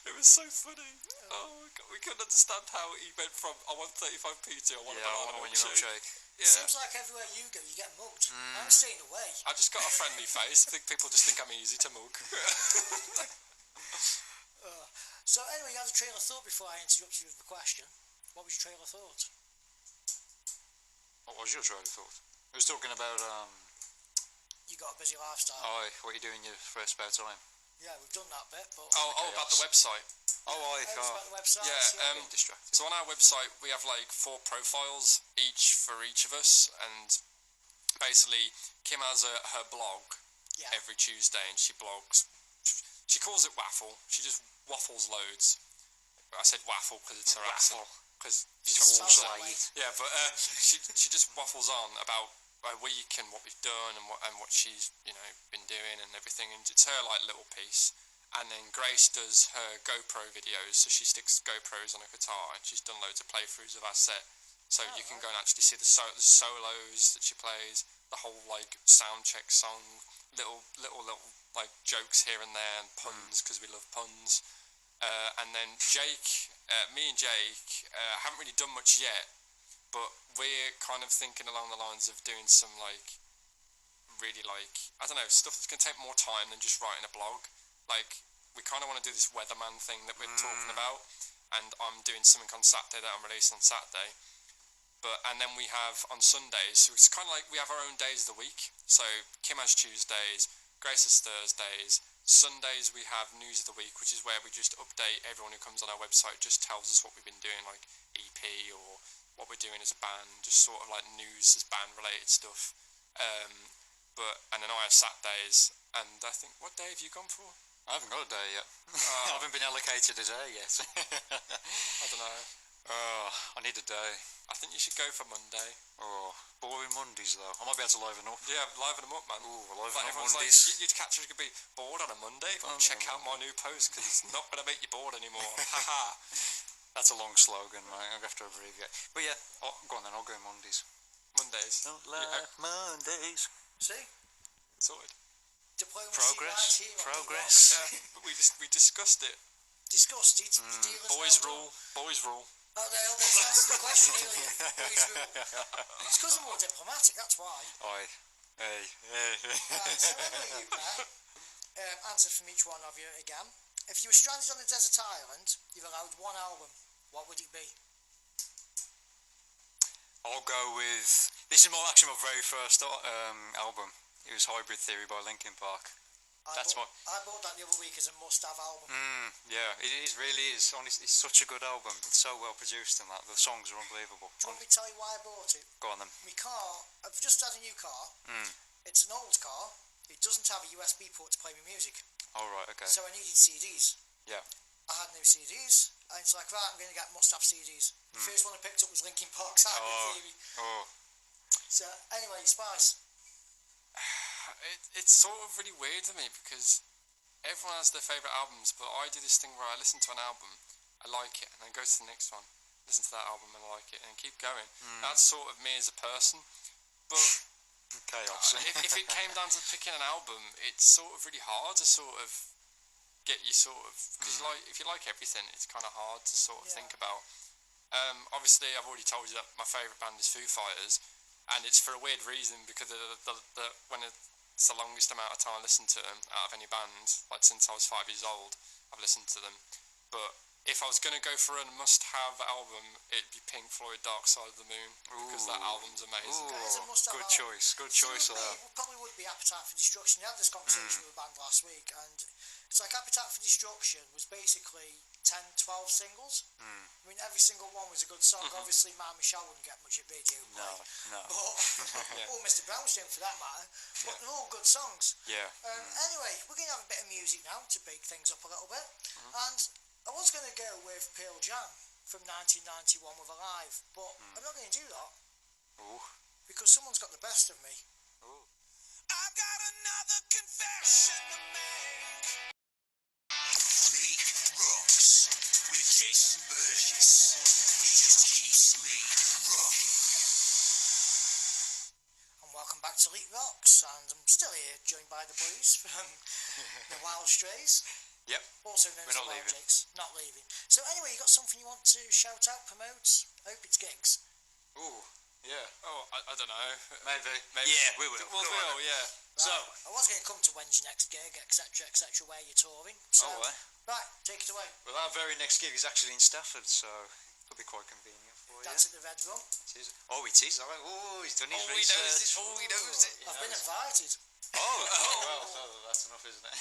[SPEAKER 3] It was so funny. Oh my god, we couldn't understand how he went from "I want 35p" to "I want a banana milkshake."
[SPEAKER 2] It seems like everywhere you go, you get mugged. I'm staying away.
[SPEAKER 3] I just got a friendly face. I think people just think I'm easy to mug.
[SPEAKER 2] So anyway, you had a trail of thought before I interrupt you with the question. What was your trail of thought?
[SPEAKER 4] What was your trail of thought? I was talking about
[SPEAKER 2] You got a busy lifestyle.
[SPEAKER 4] what you do in your spare time.
[SPEAKER 2] Yeah, we've done that bit, but...
[SPEAKER 3] About the website.
[SPEAKER 2] About the website.
[SPEAKER 3] Yeah,
[SPEAKER 4] distracted.
[SPEAKER 3] so on our website we have like 4 profiles for each of us, and basically Kim has her blog every Tuesday, and she blogs. She calls it waffle. She just waffles loads. I said waffle because it's her accent. Because yeah, but she just waffles on about a week and what we've done and what she's been doing and everything, and it's her like little piece. And then Grace does her GoPro videos, so she sticks GoPros on her guitar, and she's done loads of playthroughs of our set, so you can go and actually see the solos that she plays, the whole like sound check song, little like jokes here and there and puns because we love puns. And then me and Jake haven't really done much yet, but we're kind of thinking along the lines of doing some like really like, I don't know, stuff that's going to take more time than just writing a blog. Like, we kind of want to do this weatherman thing that we're talking about, and I'm doing something on Saturday that I'm releasing on Saturday. And then we have on Sundays, so it's kind of like we have our own days of the week. So Kim has Tuesdays, Grace has Thursdays. Sundays we have news of the week, which is where we just update everyone who comes on our website, just tells us what we've been doing, like EP or what we're doing as a band, just sort of like news as band related stuff. And then I have Saturdays, and I think, what day have you gone for?
[SPEAKER 4] I haven't got a day yet. I haven't been allocated a day yet.
[SPEAKER 3] I don't know.
[SPEAKER 4] I need a day.
[SPEAKER 3] I think you should go for Monday.
[SPEAKER 4] Oh, boring Mondays though. I might be able to liven up.
[SPEAKER 3] Yeah, liven them up, man.
[SPEAKER 4] Ooh, liven
[SPEAKER 3] Like
[SPEAKER 4] up
[SPEAKER 3] everyone's
[SPEAKER 4] Mondays.
[SPEAKER 3] like, you'd catch us could be bored on a Monday. Well, check out my new post because it's not going to make you bored anymore. Haha.
[SPEAKER 4] That's a long slogan, mate. I'll have to abbreviate. But yeah, go on then. I'll go Mondays.
[SPEAKER 3] Mondays.
[SPEAKER 4] Don't like Mondays.
[SPEAKER 2] See?
[SPEAKER 3] Sorted.
[SPEAKER 2] Diplomacy
[SPEAKER 4] Progress.
[SPEAKER 2] right here on
[SPEAKER 4] Progress.
[SPEAKER 3] Yeah, but we discussed it.
[SPEAKER 2] Discussed it. The deal is
[SPEAKER 3] Boys
[SPEAKER 2] now
[SPEAKER 3] rule. Boys rule.
[SPEAKER 2] done. Oh, there's that's the question earlier. Boys rule. It's because I'm more diplomatic, that's why.
[SPEAKER 4] Oi. Hey.
[SPEAKER 2] Right, so anyway, you pair, answer from each one of you again. If you were stranded on a desert island, you're allowed one album. What would it be?
[SPEAKER 4] I'll go with... This is actually my very first album. It was Hybrid Theory by Linkin Park.
[SPEAKER 2] I bought that the other week as a must-have album.
[SPEAKER 4] Yeah, it really is. Honestly, it's such a good album. It's so well produced and that. The songs are unbelievable.
[SPEAKER 2] Do you want me to tell you why I bought it?
[SPEAKER 4] Go on then.
[SPEAKER 2] My car, I've just had a new car. It's an old car. It doesn't have a USB port to play my music.
[SPEAKER 4] All right, okay.
[SPEAKER 2] So I needed CDs.
[SPEAKER 4] Yeah.
[SPEAKER 2] I had no CDs. And it's like, right, I'm going to get must-have CDs. The first one I picked up was Linkin Park's Hybrid Theory.
[SPEAKER 4] Oh.
[SPEAKER 2] So anyway, Spice.
[SPEAKER 3] It's sort of really weird to me because everyone has their favourite albums, but I do this thing where I listen to an album, I like it, and then go to the next one, listen to that album and I like it, and keep going. That's sort of me as a person. But
[SPEAKER 4] Chaos.
[SPEAKER 3] if it came down to picking an album, it's sort of really hard to sort of get you sort of... Because if you like everything, it's kind of hard to sort of think about. Obviously, I've already told you that my favourite band is Foo Fighters, and it's for a weird reason because when it's the longest amount of time I listened to them out of any band, like since I was 5 years old, I've listened to them. But if I was going to go for a must-have album, it'd be Pink Floyd Dark Side of the Moon, because that album's amazing.
[SPEAKER 2] Okay, it's a must-have
[SPEAKER 4] Good
[SPEAKER 2] album.
[SPEAKER 4] choice. Good choice.
[SPEAKER 2] So it probably would be Appetite for Destruction. We had this conversation with a band last week, and it's like Appetite for Destruction was basically 10, 12 singles. I mean, every single one was a good song. Obviously, My Michelle wouldn't get much at radio play.
[SPEAKER 4] No.
[SPEAKER 2] But, or Mr. Brownstone for that matter. But they're all good songs.
[SPEAKER 4] Yeah.
[SPEAKER 2] Anyway, we're going to have a bit of music now to bake things up a little bit. And I was going to go with Pearl Jam from 1991 with Alive, but I'm not going to do that.
[SPEAKER 4] Ooh.
[SPEAKER 2] Because someone's got the best of me.
[SPEAKER 4] Ooh.
[SPEAKER 1] I've got another confession to make. Leak rocks with Jason Burgess. He just keeps me rocking.
[SPEAKER 2] And welcome back to Elite Rocks, and I'm still here, joined by the boys from the Wild Strays.
[SPEAKER 4] Yep.
[SPEAKER 2] Also known as
[SPEAKER 4] We're
[SPEAKER 2] the
[SPEAKER 4] not
[SPEAKER 2] Wild
[SPEAKER 4] leaving.
[SPEAKER 2] Jakes. Not leaving. So anyway, you got something you want to shout out, promote? I hope it's gigs.
[SPEAKER 4] Ooh. Yeah.
[SPEAKER 3] Oh, I don't know.
[SPEAKER 4] Maybe.
[SPEAKER 3] Maybe.
[SPEAKER 4] Yeah, we will.
[SPEAKER 3] Well,
[SPEAKER 4] Go
[SPEAKER 3] we
[SPEAKER 4] on
[SPEAKER 3] will, yeah.
[SPEAKER 2] Right.
[SPEAKER 4] So.
[SPEAKER 2] I was going to come to when's your next gig, etc., etc., where you're touring. So, right, take it away.
[SPEAKER 4] Well, our very next gig is actually in Stafford, so it'll be quite convenient for you.
[SPEAKER 2] That's at the Red Rum.
[SPEAKER 4] It is. Oh, it is. Oh, he's done his research.
[SPEAKER 3] He knows it.
[SPEAKER 2] I've been invited.
[SPEAKER 4] Well, so that's enough, isn't it?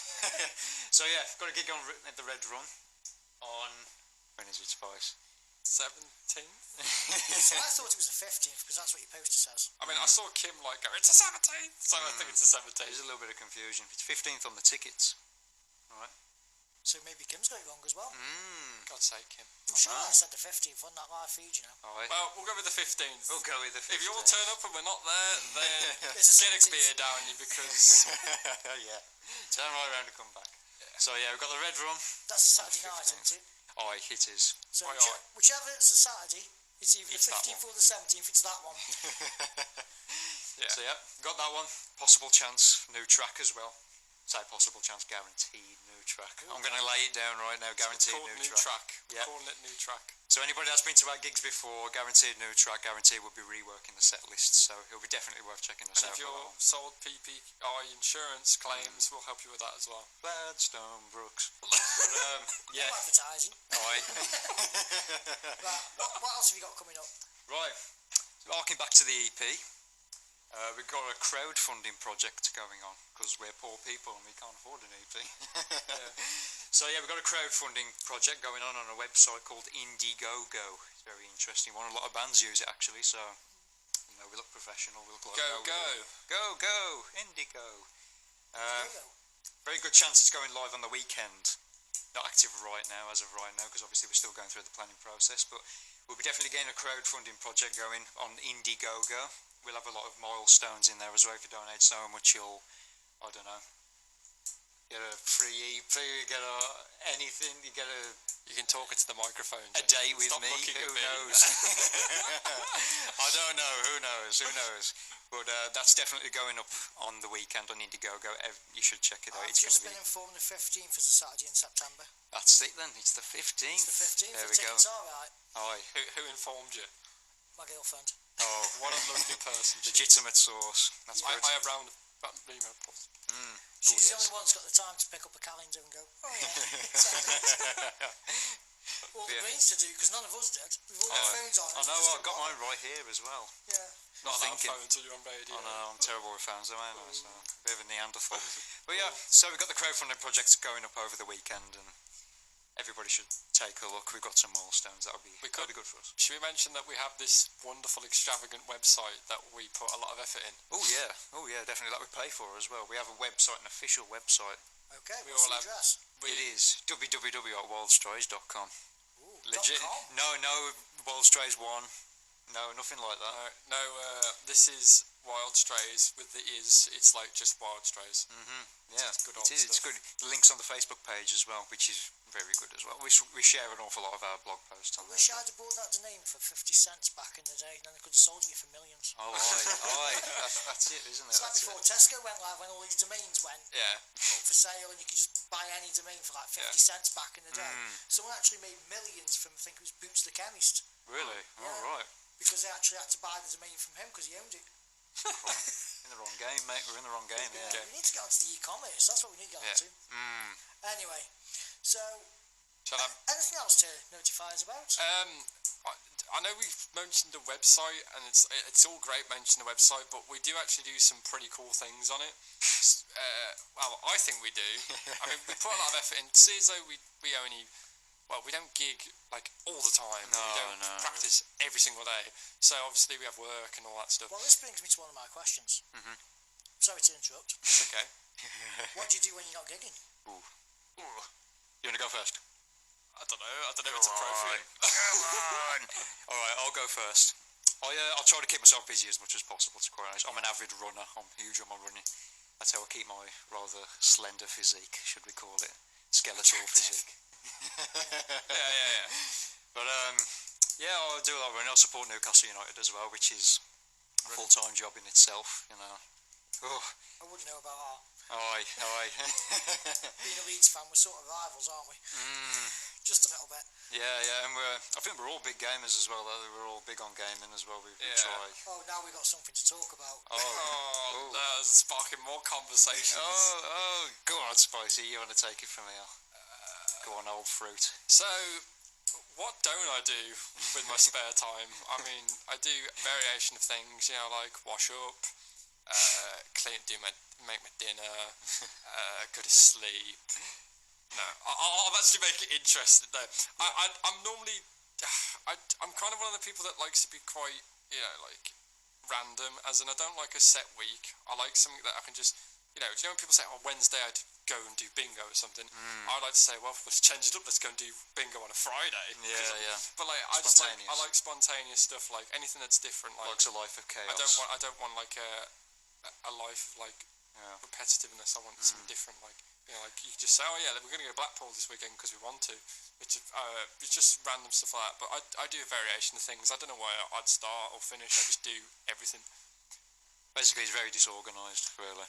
[SPEAKER 4] So yeah, got a gig on at the Red Rum on... When is it, Spice?
[SPEAKER 3] 17th?
[SPEAKER 2] So I thought it was the 15th, because that's what your poster says.
[SPEAKER 3] I mean, I saw Kim go, it's the 17th, so I think it's the 17th.
[SPEAKER 4] There's a little bit of confusion. It's 15th on the tickets. Alright.
[SPEAKER 2] So maybe Kim's got it wrong as well.
[SPEAKER 3] God's sake, Kim.
[SPEAKER 2] I'm sure I said the 15th on that live feed, you know.
[SPEAKER 4] Alright.
[SPEAKER 3] Well, we'll go with the 15th.
[SPEAKER 4] We'll go with the 15th.
[SPEAKER 3] If you all turn up and we're not there, then
[SPEAKER 2] There's a
[SPEAKER 3] get a
[SPEAKER 2] 17th.
[SPEAKER 3] beer down you because...
[SPEAKER 4] Yeah. Turn right around and come back. So yeah, we've got the Red Rum.
[SPEAKER 2] That's a Saturday night,
[SPEAKER 4] 15th.
[SPEAKER 2] isn't it?
[SPEAKER 4] Aye, it is.
[SPEAKER 2] So
[SPEAKER 3] Aye, aye.
[SPEAKER 2] whichever is the Saturday, it's either
[SPEAKER 4] It's
[SPEAKER 2] the
[SPEAKER 4] that
[SPEAKER 2] 15th or the 17th, it's that one.
[SPEAKER 3] Yeah.
[SPEAKER 4] So yeah, got that one. Possible chance, new track as well. Say possible chance, guaranteed new track. I'm going to lay it down right now, guaranteed
[SPEAKER 3] Called
[SPEAKER 4] new track.
[SPEAKER 3] We're
[SPEAKER 4] Yep.
[SPEAKER 3] calling it new track.
[SPEAKER 4] So anybody that's been to our gigs before, guaranteed new track, guaranteed we'll be reworking the set list. So it'll be definitely worth checking us
[SPEAKER 3] And
[SPEAKER 4] out
[SPEAKER 3] if
[SPEAKER 4] for that
[SPEAKER 3] you're
[SPEAKER 4] one.
[SPEAKER 3] sold PPI insurance claims, we'll help you with that as well.
[SPEAKER 4] Gladstone Brooks. But, yeah.
[SPEAKER 2] No advertising.
[SPEAKER 4] Alright.
[SPEAKER 2] Right, what else have you got coming up?
[SPEAKER 4] Right. So harking back to the EP. We've got a crowdfunding project going on because we're poor people and we can't afford an EP. So yeah, we've got a crowdfunding project going on a website called Indiegogo. It's very interesting one. A lot of bands use it actually, so you know, we look professional. We look like go Indigo. Very good chance it's going live on the weekend. Not active right now, as of right now, because obviously we're still going through the planning process, but We'll be definitely getting a crowdfunding project going on Indiegogo. We'll have a lot of milestones in there as well. If you donate so much, you'll, I don't know, get a free EP, you get anything, you get
[SPEAKER 3] You can talk into the microphone.
[SPEAKER 4] a date with
[SPEAKER 3] Stop
[SPEAKER 4] me.
[SPEAKER 3] looking
[SPEAKER 4] Who
[SPEAKER 3] at me.
[SPEAKER 4] knows? I don't know. Who knows? But that's definitely going up on the weekend on Indiegogo. You should check it out.
[SPEAKER 2] I've
[SPEAKER 4] It's
[SPEAKER 2] just
[SPEAKER 4] going to
[SPEAKER 2] been
[SPEAKER 4] be.
[SPEAKER 2] informed the 15th is a Saturday in September.
[SPEAKER 4] That's it then. It's the 15th.
[SPEAKER 2] It's the 15th.
[SPEAKER 4] There
[SPEAKER 2] The
[SPEAKER 4] we go.
[SPEAKER 2] tickets are right.
[SPEAKER 4] Aye.
[SPEAKER 3] Who informed you?
[SPEAKER 2] My girlfriend.
[SPEAKER 4] Oh,
[SPEAKER 3] What a lovely person. she is.
[SPEAKER 4] legitimate source. That's
[SPEAKER 3] I
[SPEAKER 4] good.
[SPEAKER 3] have round applause.
[SPEAKER 2] She's the
[SPEAKER 4] yes.
[SPEAKER 2] only one that's got the time to pick up a calendar and go, oh yeah. All the
[SPEAKER 4] Yeah.
[SPEAKER 2] brains to do, because none of us did. We've all got phones on.
[SPEAKER 4] I know. I've got mine right here as well.
[SPEAKER 2] Yeah.
[SPEAKER 3] Not allowed
[SPEAKER 4] Thinking.
[SPEAKER 3] phone until you're on radio.
[SPEAKER 4] I know, I'm terrible with phones, am I? So, a bit of a Neanderthal. But yeah, so we've got the crowdfunding project going up over the weekend, and everybody should take a look. We've got some milestones. That'll be good for us.
[SPEAKER 3] Should we mention that we have this wonderful, extravagant website that we put a lot of effort in?
[SPEAKER 4] Oh yeah, definitely. That we pay for as well. We have a website, an official website.
[SPEAKER 2] Okay,
[SPEAKER 3] We
[SPEAKER 2] what's
[SPEAKER 3] all
[SPEAKER 2] the
[SPEAKER 3] have-
[SPEAKER 2] address?
[SPEAKER 4] It is www.wildstrays.com.
[SPEAKER 2] Ooh,
[SPEAKER 4] Legit.
[SPEAKER 2] .com.
[SPEAKER 4] No, Wild Strays 1. No, nothing like that.
[SPEAKER 3] This is Wild Strays with the is. It's like just Wild Strays.
[SPEAKER 4] Yeah,
[SPEAKER 3] It's good old
[SPEAKER 4] it is. It's
[SPEAKER 3] stuff.
[SPEAKER 4] good. The link's on the Facebook page as well, which is very good as well. We share an awful lot of our blog posts on
[SPEAKER 2] I
[SPEAKER 4] there.
[SPEAKER 2] wish I'd have bought that name for 50 cents back in the day, and then I could have sold it for millions.
[SPEAKER 4] Oh, aye. That's it, isn't it?
[SPEAKER 2] It's like
[SPEAKER 4] That's
[SPEAKER 2] before
[SPEAKER 4] it.
[SPEAKER 2] Tesco went live, when all these domains went
[SPEAKER 3] Yeah.
[SPEAKER 2] up for sale, and you could just buy any domain for like 50 cents back in the day. Someone actually made millions from, I think it was Boots the Chemist,
[SPEAKER 4] Really?
[SPEAKER 2] Yeah.
[SPEAKER 4] All right.
[SPEAKER 2] because they actually had to buy the domain from him because he owned it.
[SPEAKER 4] In the wrong game, mate. We're in the wrong game. Yeah.
[SPEAKER 2] We need to get onto the e-commerce. That's what we need to get onto. Anyway, so
[SPEAKER 3] Shall I?
[SPEAKER 2] anything else to notify us about?
[SPEAKER 3] I know we've mentioned the website, and it's all great mentioning the website, but we do actually do some pretty cool things on it. Well, I think we do. I mean, we put a lot of effort in. See, as though we only, well, we don't gig like all the time.
[SPEAKER 4] No,
[SPEAKER 3] we don't
[SPEAKER 4] no.
[SPEAKER 3] practice every single day. So obviously we have work and all that stuff.
[SPEAKER 2] Well, this brings me to one of my questions. Sorry to interrupt.
[SPEAKER 3] It's okay.
[SPEAKER 2] What do you do when you're not gigging?
[SPEAKER 4] Ooh. You want to go first?
[SPEAKER 3] I don't know if it's appropriate.
[SPEAKER 4] Come on. All right, I'll go first. I'll try to keep myself busy as much as possible, to be quite honest. I'm an avid runner. I'm huge on my running. That's how I keep my rather slender physique, should we call it. Skeletal physique.
[SPEAKER 3] Yeah.
[SPEAKER 4] But, yeah, I'll do a lot of running. I'll support Newcastle United as well, which is a full-time job in itself, you know. Oh,
[SPEAKER 2] I wouldn't know about our...
[SPEAKER 4] aye.
[SPEAKER 2] Being a Leeds fan, we're sort of rivals, aren't we? Just a little bit.
[SPEAKER 4] Yeah, and I think we're all big gamers as well, though. We're all big on gaming as well. We try.
[SPEAKER 2] Oh, now we've got something to talk about.
[SPEAKER 3] Oh, that was sparking more conversations.
[SPEAKER 4] Oh, go on, Spicy. You want to take it from here? Go on, old fruit.
[SPEAKER 3] So, what don't I do with my spare time? I mean, I do variation of things, you know, like wash up, make my dinner, go to sleep. No, I'll actually make it interesting though. I'm normally, I'm kind of one of the people that likes to be quite, you know, like random. As in, I don't like a set week. I like something that I can just, you know. Do you know when people say, "Oh, Wednesday I'd go and do bingo or something"? I like to say, "Well, let's change it up. Let's go and do bingo on a Friday."
[SPEAKER 4] Yeah.
[SPEAKER 3] But like, I like spontaneous stuff. Like anything that's different. Like
[SPEAKER 4] Likes a life of chaos.
[SPEAKER 3] I don't want like a life of like repetitiveness. I want something different. Like, you know, like you just say, "Oh yeah, we're going to go to Blackpool this weekend because we want to." It's just random stuff like that. But I do a variation of things. I don't know where I'd start or finish. I just do everything.
[SPEAKER 4] Basically, it's very disorganised, really.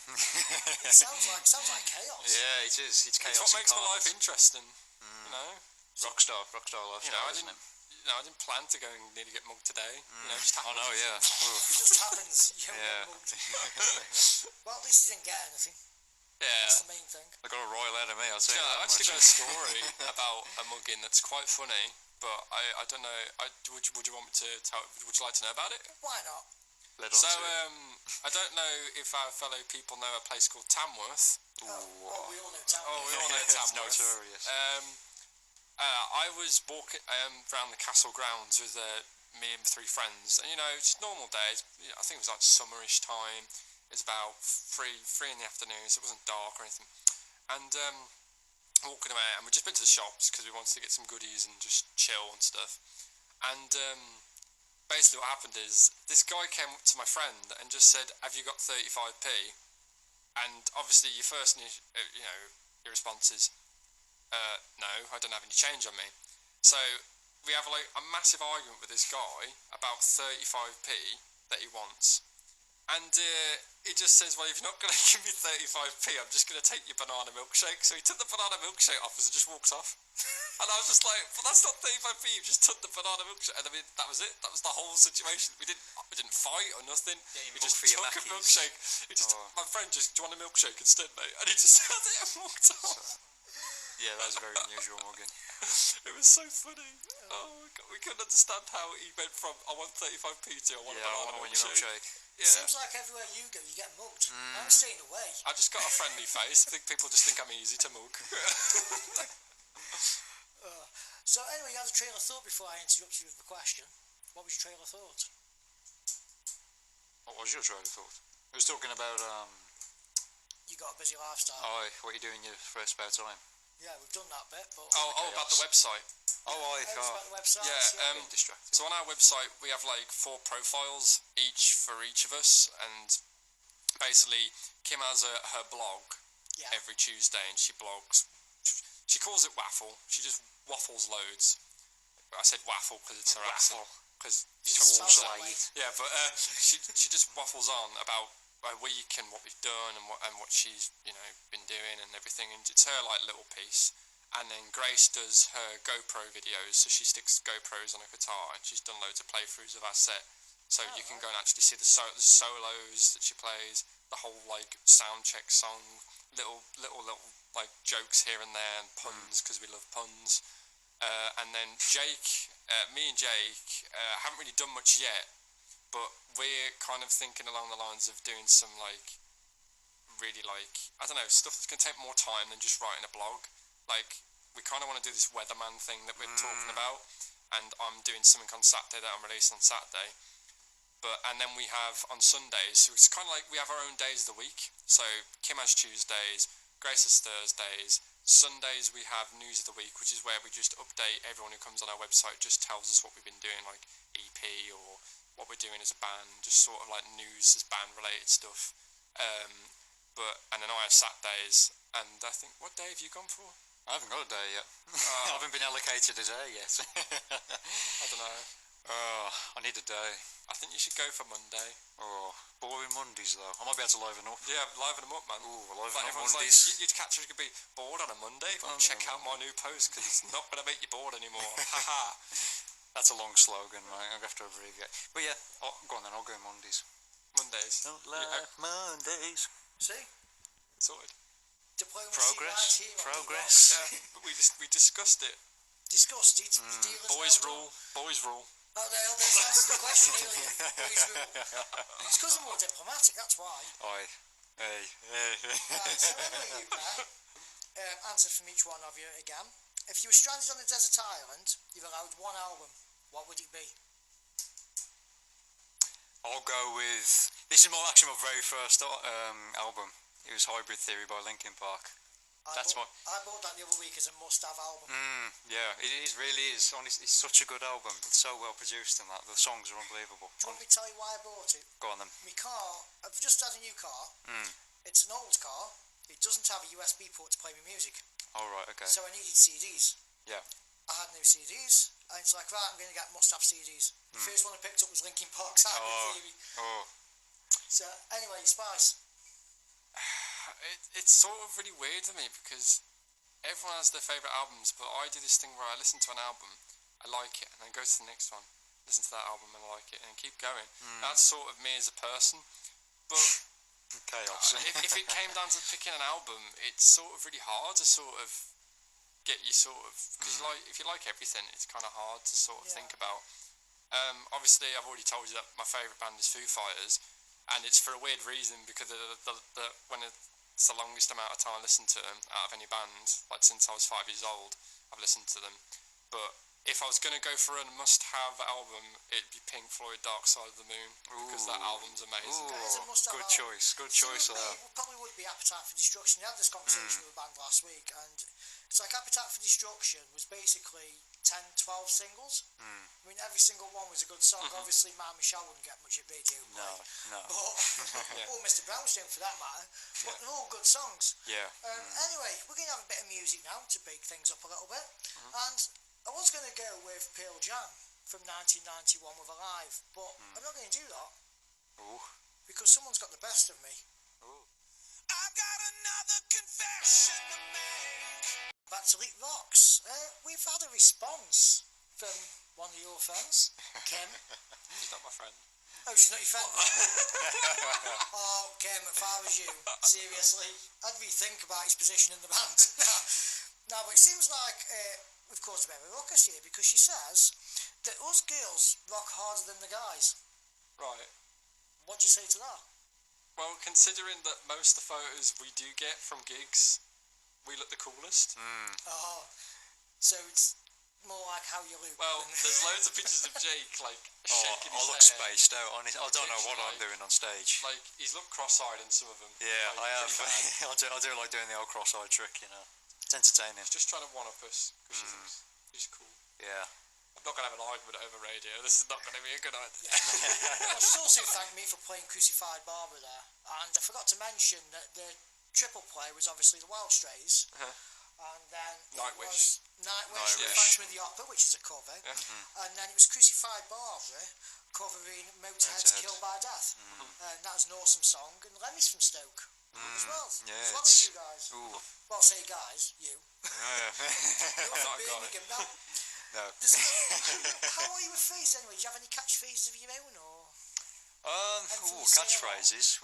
[SPEAKER 2] It sounds like chaos.
[SPEAKER 4] Yeah, it is. It's chaos.
[SPEAKER 3] It's what makes my life interesting. You know,
[SPEAKER 4] Rockstar lifestyle, isn't it?
[SPEAKER 3] I didn't plan to go and nearly get mugged today. You know, it just
[SPEAKER 4] I
[SPEAKER 3] happened.
[SPEAKER 4] know, yeah.
[SPEAKER 2] It just happens. You don't get mugged. Well, at least you didn't get anything.
[SPEAKER 3] Yeah.
[SPEAKER 2] That's the main thing.
[SPEAKER 4] They got a royal out of me, I'll tell you
[SPEAKER 3] Yeah,
[SPEAKER 4] that
[SPEAKER 3] I've actually
[SPEAKER 4] much.
[SPEAKER 3] got a story about a mugging that's quite funny, but I don't know. Would you want me to tell? Would you like to know about it?
[SPEAKER 2] Why not?
[SPEAKER 4] Led on
[SPEAKER 3] So,
[SPEAKER 4] to it.
[SPEAKER 3] I don't know if our fellow people know a place called Tamworth.
[SPEAKER 2] Oh, we all know Tamworth.
[SPEAKER 3] Oh, we all know
[SPEAKER 4] It's
[SPEAKER 3] Tamworth.
[SPEAKER 4] notorious.
[SPEAKER 3] I was walking around the castle grounds with me and 3 friends, and you know, it's normal days. I think it was like summerish time. It's about 3 in the afternoon, so it wasn't dark or anything. And walking away, and we'd just been to the shops because we wanted to get some goodies and just chill and stuff. And basically what happened is this guy came up to my friend and just said, "Have you got 35p?" And obviously your first, your response is, "No, I don't have any change on me." So we have like a massive argument with this guy about 35p that he wants. And he just says, "Well, if you're not going to give me 35p, I'm just going to take your banana milkshake." So he took the banana milkshake off us and just walked off. And I was just like, "But that's not 35p. You just took the banana milkshake." And I mean, that was it. That was the whole situation. We didn't fight or nothing. We just took a milkshake. My friend just, "Do you want a milkshake instead, mate?" And he just had it and walked off.
[SPEAKER 4] Yeah, that was a very unusual mugging.
[SPEAKER 3] It was so funny. Oh my god, we couldn't understand how he went from "I want 35p" to "I want a banana milkshake."
[SPEAKER 2] It seems like everywhere you go, you get mugged. I'm staying away.
[SPEAKER 3] I just got a friendly face. I think people just think I'm easy to mug.
[SPEAKER 2] So anyway, you had a trail of thought before I interrupt you with the question. What was your trail of thought?
[SPEAKER 4] What was your trail of thought? I was talking about,
[SPEAKER 2] You got a busy lifestyle.
[SPEAKER 4] what you do in your spare time.
[SPEAKER 2] Yeah, we've done that bit, but...
[SPEAKER 3] About the website.
[SPEAKER 2] About the website.
[SPEAKER 3] Yeah,
[SPEAKER 4] distracted.
[SPEAKER 3] so on our website we have like 4 profiles for each of us, and basically Kim has her blog every Tuesday, and she blogs. She calls it waffle. She just waffles loads. I said waffle because it's her accent. Because yeah, but she just waffles on about a week and what we've done and what she's been doing and everything, and it's her like little piece. And then Grace does her GoPro videos, so she sticks GoPros on her guitar, and she's done loads of playthroughs of our set, so you can go and actually see the solos that she plays, the whole like sound check song, little like jokes here and there, and puns because we love puns. And then me and Jake haven't really done much yet, but we're kind of thinking along the lines of doing some like really like, I don't know, stuff that's going to take more time than just writing a blog. Like, we kind of want to do this weatherman thing that we're talking about, and I'm doing something on Saturday that I'm releasing on Saturday. And then we have on Sundays, so it's kind of like we have our own days of the week. So Kim has Tuesdays, Grace has Thursdays. Sundays we have news of the week, which is where we just update everyone who comes on our website, just tells us what we've been doing, like EP or what we're doing as a band, just sort of like news as band related stuff. And then I have Saturdays, and I think, what day have you gone for?
[SPEAKER 4] I haven't got a day yet. I haven't been allocated a day yet.
[SPEAKER 3] I don't know.
[SPEAKER 4] I need a day.
[SPEAKER 3] I think you should go for Monday.
[SPEAKER 4] Boring Mondays though. I might be able to liven up.
[SPEAKER 3] Yeah, liven them up, man.
[SPEAKER 4] Liven up
[SPEAKER 3] everyone's
[SPEAKER 4] Mondays.
[SPEAKER 3] Like, you'd catch us could be bored on a Monday. Well, check out my new post because it's not going to make you bored anymore. Haha.
[SPEAKER 4] That's a long slogan, right? I'll have to abbreviate. But yeah, go on then. I'll go Mondays.
[SPEAKER 3] Mondays.
[SPEAKER 4] Don't like Mondays.
[SPEAKER 2] See?
[SPEAKER 3] Sorted.
[SPEAKER 2] Diplomacy
[SPEAKER 4] Progress.
[SPEAKER 3] Yeah, but we discussed it.
[SPEAKER 2] Discussed it.
[SPEAKER 3] Boys rule.
[SPEAKER 2] Oh, that's the question earlier. Boys rule. It's because I'm more diplomatic, that's why.
[SPEAKER 4] Hey.
[SPEAKER 2] So anyway, answer from each one of you again. If you were stranded on a desert island, you're allowed one album. What would it be?
[SPEAKER 4] I'll go with... This is actually my very first album. It was Hybrid Theory by Linkin Park.
[SPEAKER 2] I bought that the other week as a must-have album.
[SPEAKER 4] Yeah, it really is. Honestly, it's such a good album. It's so well produced and that. The songs are unbelievable.
[SPEAKER 2] Do you want me to tell you why I bought it?
[SPEAKER 4] Go on then.
[SPEAKER 2] My car, I've just had a new car. It's an old car. It doesn't have a USB port to play my music.
[SPEAKER 4] Oh, right, okay.
[SPEAKER 2] So I needed CDs.
[SPEAKER 4] Yeah.
[SPEAKER 2] I had no CDs. And it's like, right, I'm going to get must-have CDs. The first one I picked up was Linkin Park's Hybrid Theory. So, anyway, Spice.
[SPEAKER 3] It's sort of really weird to me because everyone has their favourite albums, but I do this thing where I listen to an album, I like it, and then go to the next one, listen to that album and I like it, and keep going. That's sort of me as a person. But
[SPEAKER 4] chaos.
[SPEAKER 3] if it came down to picking an album, it's sort of really hard to sort of get you because if you like everything, it's kind of hard to sort of think about. Obviously, I've already told you that my favourite band is Foo Fighters, and it's for a weird reason because when it's the longest amount of time I listened to them out of any band, like since I was 5 years old, I've listened to them. But if I was going to go for a must-have album, it'd be Pink Floyd Dark Side of the Moon, because that album's amazing.
[SPEAKER 2] Okay, it's a must-have
[SPEAKER 4] Good
[SPEAKER 2] album.
[SPEAKER 4] choice. Good choice
[SPEAKER 2] See, with
[SPEAKER 4] there.
[SPEAKER 2] me, it probably would be Appetite for Destruction. We had this conversation with a band last week, and it's like Appetite for Destruction was basically 10, 12 singles. I mean, every single one was a good song. Obviously, My Michelle wouldn't get much at radio play.
[SPEAKER 4] No.
[SPEAKER 2] But, or Mr. Brownstone for that matter. But they're all good songs.
[SPEAKER 4] Yeah.
[SPEAKER 2] Anyway, we're going to have a bit of music now to bake things up a little bit. And I was going to go with Pearl Jam from 1991 with Alive, but I'm not going to do that.
[SPEAKER 4] Ooh.
[SPEAKER 2] Because someone's got the best of me.
[SPEAKER 4] Ooh.
[SPEAKER 1] I've got another confession to make.
[SPEAKER 2] Back to Elite Rocks. We've had a response from one of your friends, Kim.
[SPEAKER 3] She's not my friend.
[SPEAKER 2] Oh, she's not your friend? Oh, Kim, if I was you, seriously, I'd rethink about his position in the band. No, but it seems like we've caused a bit of a ruckus here, because she says that us girls rock harder than the guys.
[SPEAKER 3] Right.
[SPEAKER 2] What do you say to that?
[SPEAKER 3] Well, considering that most of the photos we do get from gigs, we look the coolest.
[SPEAKER 2] Oh, so it's more like how you look.
[SPEAKER 3] Well, there's loads of pictures of Jake, like, shaking
[SPEAKER 4] I
[SPEAKER 3] his
[SPEAKER 4] look
[SPEAKER 3] hair.
[SPEAKER 4] spaced out. Honestly, I don't know what I'm
[SPEAKER 3] Literally.
[SPEAKER 4] doing on stage.
[SPEAKER 3] Like, he's looked cross-eyed in some of them.
[SPEAKER 4] Yeah,
[SPEAKER 3] like,
[SPEAKER 4] I have.
[SPEAKER 3] pretty bad.
[SPEAKER 4] I do like doing the old cross-eyed trick, you know. It's entertaining.
[SPEAKER 3] She's just trying to one-up us, because she's cool.
[SPEAKER 4] Yeah.
[SPEAKER 3] I'm not going to have an argument over radio. This is not going to be a good idea.
[SPEAKER 2] Well, she's also thanked me for playing Crucified Barbara there, and I forgot to mention that the triple play was obviously the Wild Strays, and then
[SPEAKER 3] Nightwish.
[SPEAKER 2] Nightwish,
[SPEAKER 3] Nightwish.
[SPEAKER 2] Phantom of the Opera, which is a cover, and then it was Crucified Barbara covering Motorhead's Killed by Death, and that was an awesome song, and Lemmy's from Stoke as well,
[SPEAKER 4] Yeah,
[SPEAKER 2] as well as you guys.
[SPEAKER 4] Ooh.
[SPEAKER 2] Well, say guys, you.
[SPEAKER 3] I'm
[SPEAKER 2] You're from
[SPEAKER 3] not a guy.
[SPEAKER 2] Birmingham, no?
[SPEAKER 4] No.
[SPEAKER 2] How are you with phrases anyway? Do you have any catchphrases of your own, or? Anything you say
[SPEAKER 4] Catchphrases.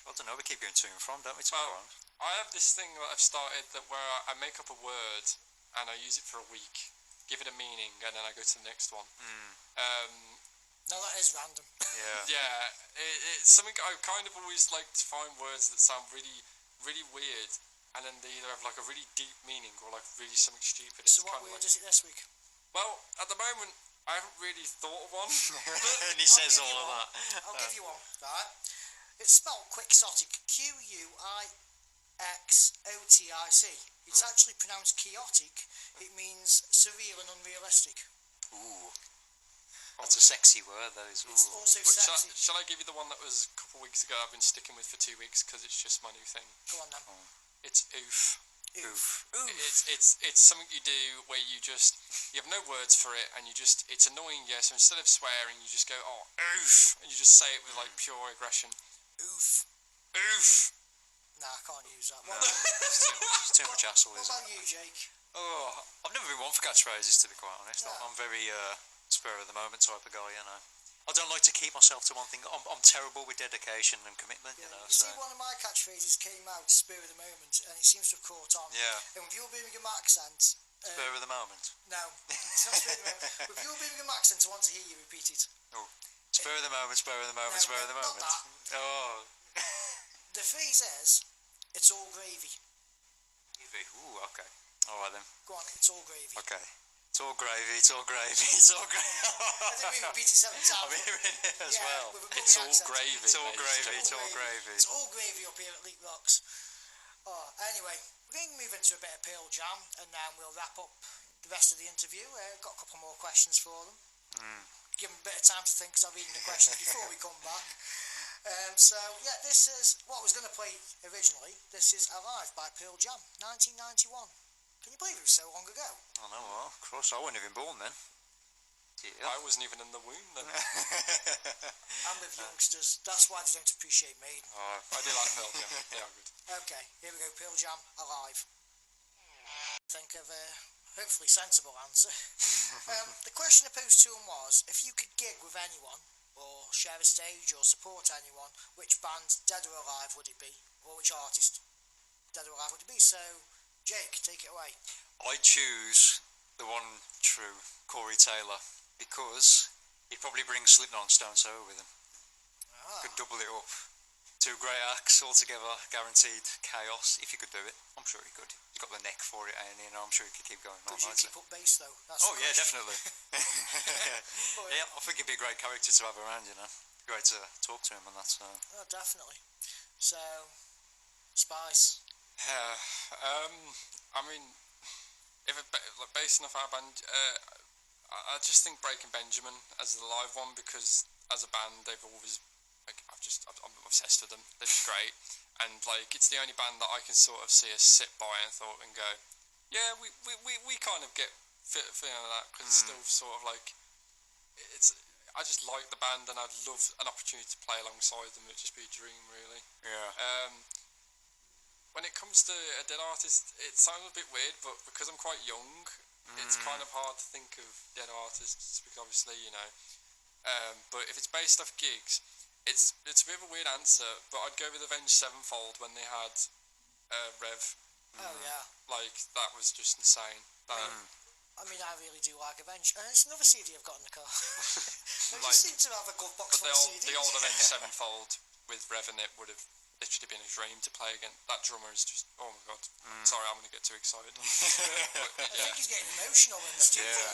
[SPEAKER 4] I don't know, we keep going to and from, don't we?
[SPEAKER 3] Well, I have this thing that I've started that where I make up a word and I use it for a week, give it a meaning, and then I go to the next one.
[SPEAKER 2] No, that is random.
[SPEAKER 4] Yeah.
[SPEAKER 3] Yeah, it's something I kind of always like to find words that sound really, really weird, and then they either have like a really deep meaning or like really something stupid.
[SPEAKER 2] So
[SPEAKER 3] It's
[SPEAKER 2] what
[SPEAKER 3] kind of
[SPEAKER 2] weird
[SPEAKER 3] like,
[SPEAKER 2] is it this week?
[SPEAKER 3] well, at the moment, I haven't really thought of one.
[SPEAKER 4] And he says all of that.
[SPEAKER 2] I'll give you one, right? It's spelled quixotic, Quixotic. It's actually pronounced chaotic. It means surreal and unrealistic.
[SPEAKER 4] Ooh. That's a sexy word, those.
[SPEAKER 2] It's
[SPEAKER 4] Ooh.
[SPEAKER 2] also
[SPEAKER 3] But
[SPEAKER 2] sexy.
[SPEAKER 3] shall I give you the one that was a couple of weeks ago I've been sticking with for 2 weeks because it's just my new thing?
[SPEAKER 2] Go on then.
[SPEAKER 3] It's oof.
[SPEAKER 2] Oof.
[SPEAKER 3] It's something you do where you have no words for it and it's annoying, yeah, so instead of swearing you just go, oh, oof, and you just say it with like pure aggression.
[SPEAKER 2] Oof.
[SPEAKER 3] Oof.
[SPEAKER 2] Nah, I can't use that.
[SPEAKER 4] No,
[SPEAKER 2] What,
[SPEAKER 4] it's too much hassle,
[SPEAKER 2] what
[SPEAKER 4] isn't
[SPEAKER 2] about
[SPEAKER 4] it?
[SPEAKER 2] you, Jake?
[SPEAKER 4] Oh, I've never been one for catchphrases, to be quite honest.
[SPEAKER 2] Yeah.
[SPEAKER 4] I'm very spur of the moment type of guy, you know. I don't like to keep myself to one thing. I'm terrible with dedication and commitment, you know.
[SPEAKER 2] You see, one of my catchphrases came out, spur of the moment, and it seems to have caught on.
[SPEAKER 4] Yeah.
[SPEAKER 2] And with your Birmingham accent...
[SPEAKER 4] Spur of the moment.
[SPEAKER 2] No, it's not spur of the moment. With your Birmingham accent, I want to hear you repeat it.
[SPEAKER 4] Oh, spur of the moment, spur of the moment,
[SPEAKER 2] No,
[SPEAKER 4] spur of the
[SPEAKER 2] not
[SPEAKER 4] moment.
[SPEAKER 2] that.
[SPEAKER 4] Oh.
[SPEAKER 2] The phrase is, it's all gravy.
[SPEAKER 4] Ooh, okay. All right then.
[SPEAKER 2] Go on, it's all gravy.
[SPEAKER 4] Okay. It's all gravy, it's all gravy, it's all gravy.
[SPEAKER 2] I didn't mean repeat it 7 times.
[SPEAKER 4] I'm hearing it as well.
[SPEAKER 2] with a
[SPEAKER 3] It's
[SPEAKER 2] Brummie
[SPEAKER 3] all
[SPEAKER 2] accent.
[SPEAKER 3] gravy.
[SPEAKER 4] It's all
[SPEAKER 3] ladies and
[SPEAKER 4] gravy,
[SPEAKER 3] gentlemen.
[SPEAKER 4] it's all gravy.
[SPEAKER 2] It's all gravy up here at Leak Rocks. Oh, anyway, we're going to move into a bit of Pearl Jam, and then we'll wrap up the rest of the interview. Got a couple more questions for them. Give them a bit of time to think, because I've eaten the questions before we come back. So, yeah, this is what I was going to play originally. This is Alive by Pearl Jam, 1991. Can you believe it was so long ago?
[SPEAKER 4] I know what. Of course, I wasn't even born then. Yeah.
[SPEAKER 3] I wasn't even in the womb then.
[SPEAKER 2] I'm with youngsters. That's why they don't appreciate me.
[SPEAKER 3] I do like Pearl Jam. They are good.
[SPEAKER 2] Okay, here we go. Pearl Jam, Alive. Think of a hopefully sensible answer. The question I posed to him was, if you could gig with anyone, or share a stage, or support anyone, which band, dead or alive, would it be? Or which artist, dead or alive, would it be? So, Jake, take it away.
[SPEAKER 4] I choose the one true Corey Taylor because he'd probably bring Slipknot and Stone Sour with him.
[SPEAKER 2] Ah,
[SPEAKER 4] Could double it up. Two great acts all together, guaranteed chaos. If you could do it, I'm sure you could. You got the neck for it, and I'm sure you could keep going.
[SPEAKER 2] Could you keep up bass though? That's
[SPEAKER 4] Oh
[SPEAKER 2] the
[SPEAKER 4] yeah,
[SPEAKER 2] question.
[SPEAKER 4] definitely. Yeah, I think it'd be a great character to have around. Great to talk to him and that. So.
[SPEAKER 2] Oh, definitely. So, Spice.
[SPEAKER 3] Yeah, I mean, if it based off our band, I just think Breaking Benjamin as the live one, because as a band they've always I'm obsessed with them. They're just great, and like it's the only band that I can sort of see us sit by and go, yeah, we kind of get feeling that, because it's still sort of like I just like the band, and I'd love an opportunity to play alongside them. It'd just be a dream, really.
[SPEAKER 4] Yeah.
[SPEAKER 3] When it comes to a dead artist, it sounds a bit weird, but because I'm quite young, it's kind of hard to think of dead artists, because obviously, but if it's based off gigs, it's a bit of a weird answer, but I'd go with Avenged Sevenfold when they had Rev.
[SPEAKER 2] Oh yeah.
[SPEAKER 3] Like, that was just insane.
[SPEAKER 2] I mean, I really do like Avenged, and it's another CD I've got in the car. I just seem to have a good box
[SPEAKER 3] But
[SPEAKER 2] full of CDs.
[SPEAKER 3] the old Avenged Sevenfold with Rev in it would have literally been a dream to play again. That drummer is just, oh my god. Sorry, I'm going to get too excited.
[SPEAKER 2] I think he's getting emotional in the studio.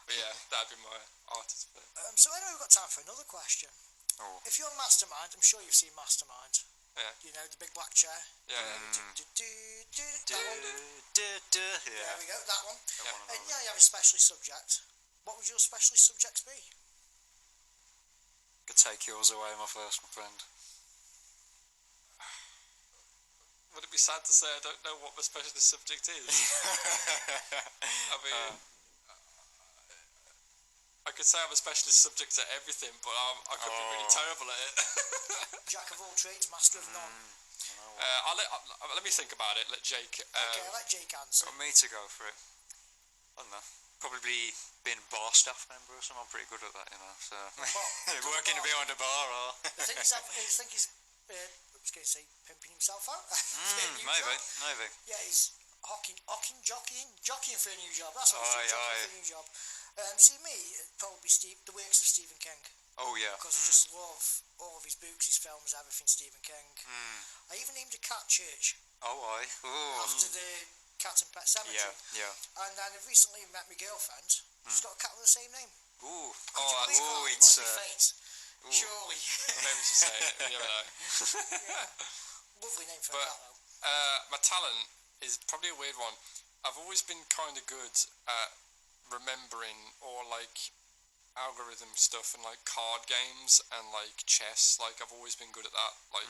[SPEAKER 3] But yeah, that'd be my artist pick.
[SPEAKER 2] So I know we've got time for another question.
[SPEAKER 4] Oh.
[SPEAKER 2] If you're Mastermind, I'm sure you've seen Mastermind.
[SPEAKER 3] Yeah.
[SPEAKER 2] You know, the big black chair.
[SPEAKER 3] Yeah.
[SPEAKER 2] That one.
[SPEAKER 4] Yeah.
[SPEAKER 2] There we go, that one.
[SPEAKER 3] Yeah.
[SPEAKER 2] And yeah, you have a specialist subject. What would your specialist subjects be?
[SPEAKER 4] Could take yours away, my friend.
[SPEAKER 3] Would it be sad to say I don't know what my specialist subject is? I mean, I could say I'm a specialist subject at everything, but I could be really terrible at it.
[SPEAKER 2] Jack of all trades, master of none.
[SPEAKER 3] Let me think about it. Let Jake.
[SPEAKER 2] Okay, let Jake answer.
[SPEAKER 4] For me to go for it, I don't know. Probably being a bar staff member or something. I'm pretty good at that, So working behind a bar, or
[SPEAKER 2] I think he's I was going to say pimping himself out.
[SPEAKER 4] maybe.
[SPEAKER 2] Yeah, he's jockeying for a new job. That's what he's doing, jockeying for a new job. See me, it'd probably the works of Stephen King.
[SPEAKER 4] Oh yeah.
[SPEAKER 2] Because I just love all of his books, his films, everything Stephen King. I even named a cat Church.
[SPEAKER 4] Oh, aye.
[SPEAKER 2] After the Cat and Pet Cemetery.
[SPEAKER 4] Yeah.
[SPEAKER 2] And then I've recently met my girlfriend. She's got a cat with the same name.
[SPEAKER 4] Ooh.
[SPEAKER 2] It
[SPEAKER 4] It's
[SPEAKER 2] must be fate. Surely.
[SPEAKER 3] Maybe to say it. You never know.
[SPEAKER 2] Yeah. Lovely name for a cat though.
[SPEAKER 3] My talent is probably a weird one. I've always been kind of good at remembering or like algorithm stuff and like card games and like chess. Like I've always been good at that. Like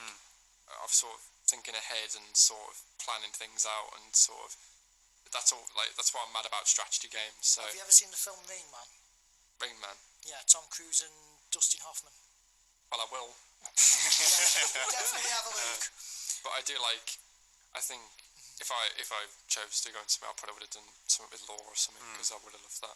[SPEAKER 3] I've sort of thinking ahead and sort of planning things out and sort of that's all. Like that's why I'm mad about strategy games. So
[SPEAKER 2] Have you ever seen the film Rain Man?
[SPEAKER 3] Rain Man.
[SPEAKER 2] Yeah, Tom Cruise and Dustin Hoffman.
[SPEAKER 3] Well, I will.
[SPEAKER 2] Yeah, definitely have a look.
[SPEAKER 3] But I do like. I think if I chose to go into something, I probably would have done something with law or something, because I would have loved that.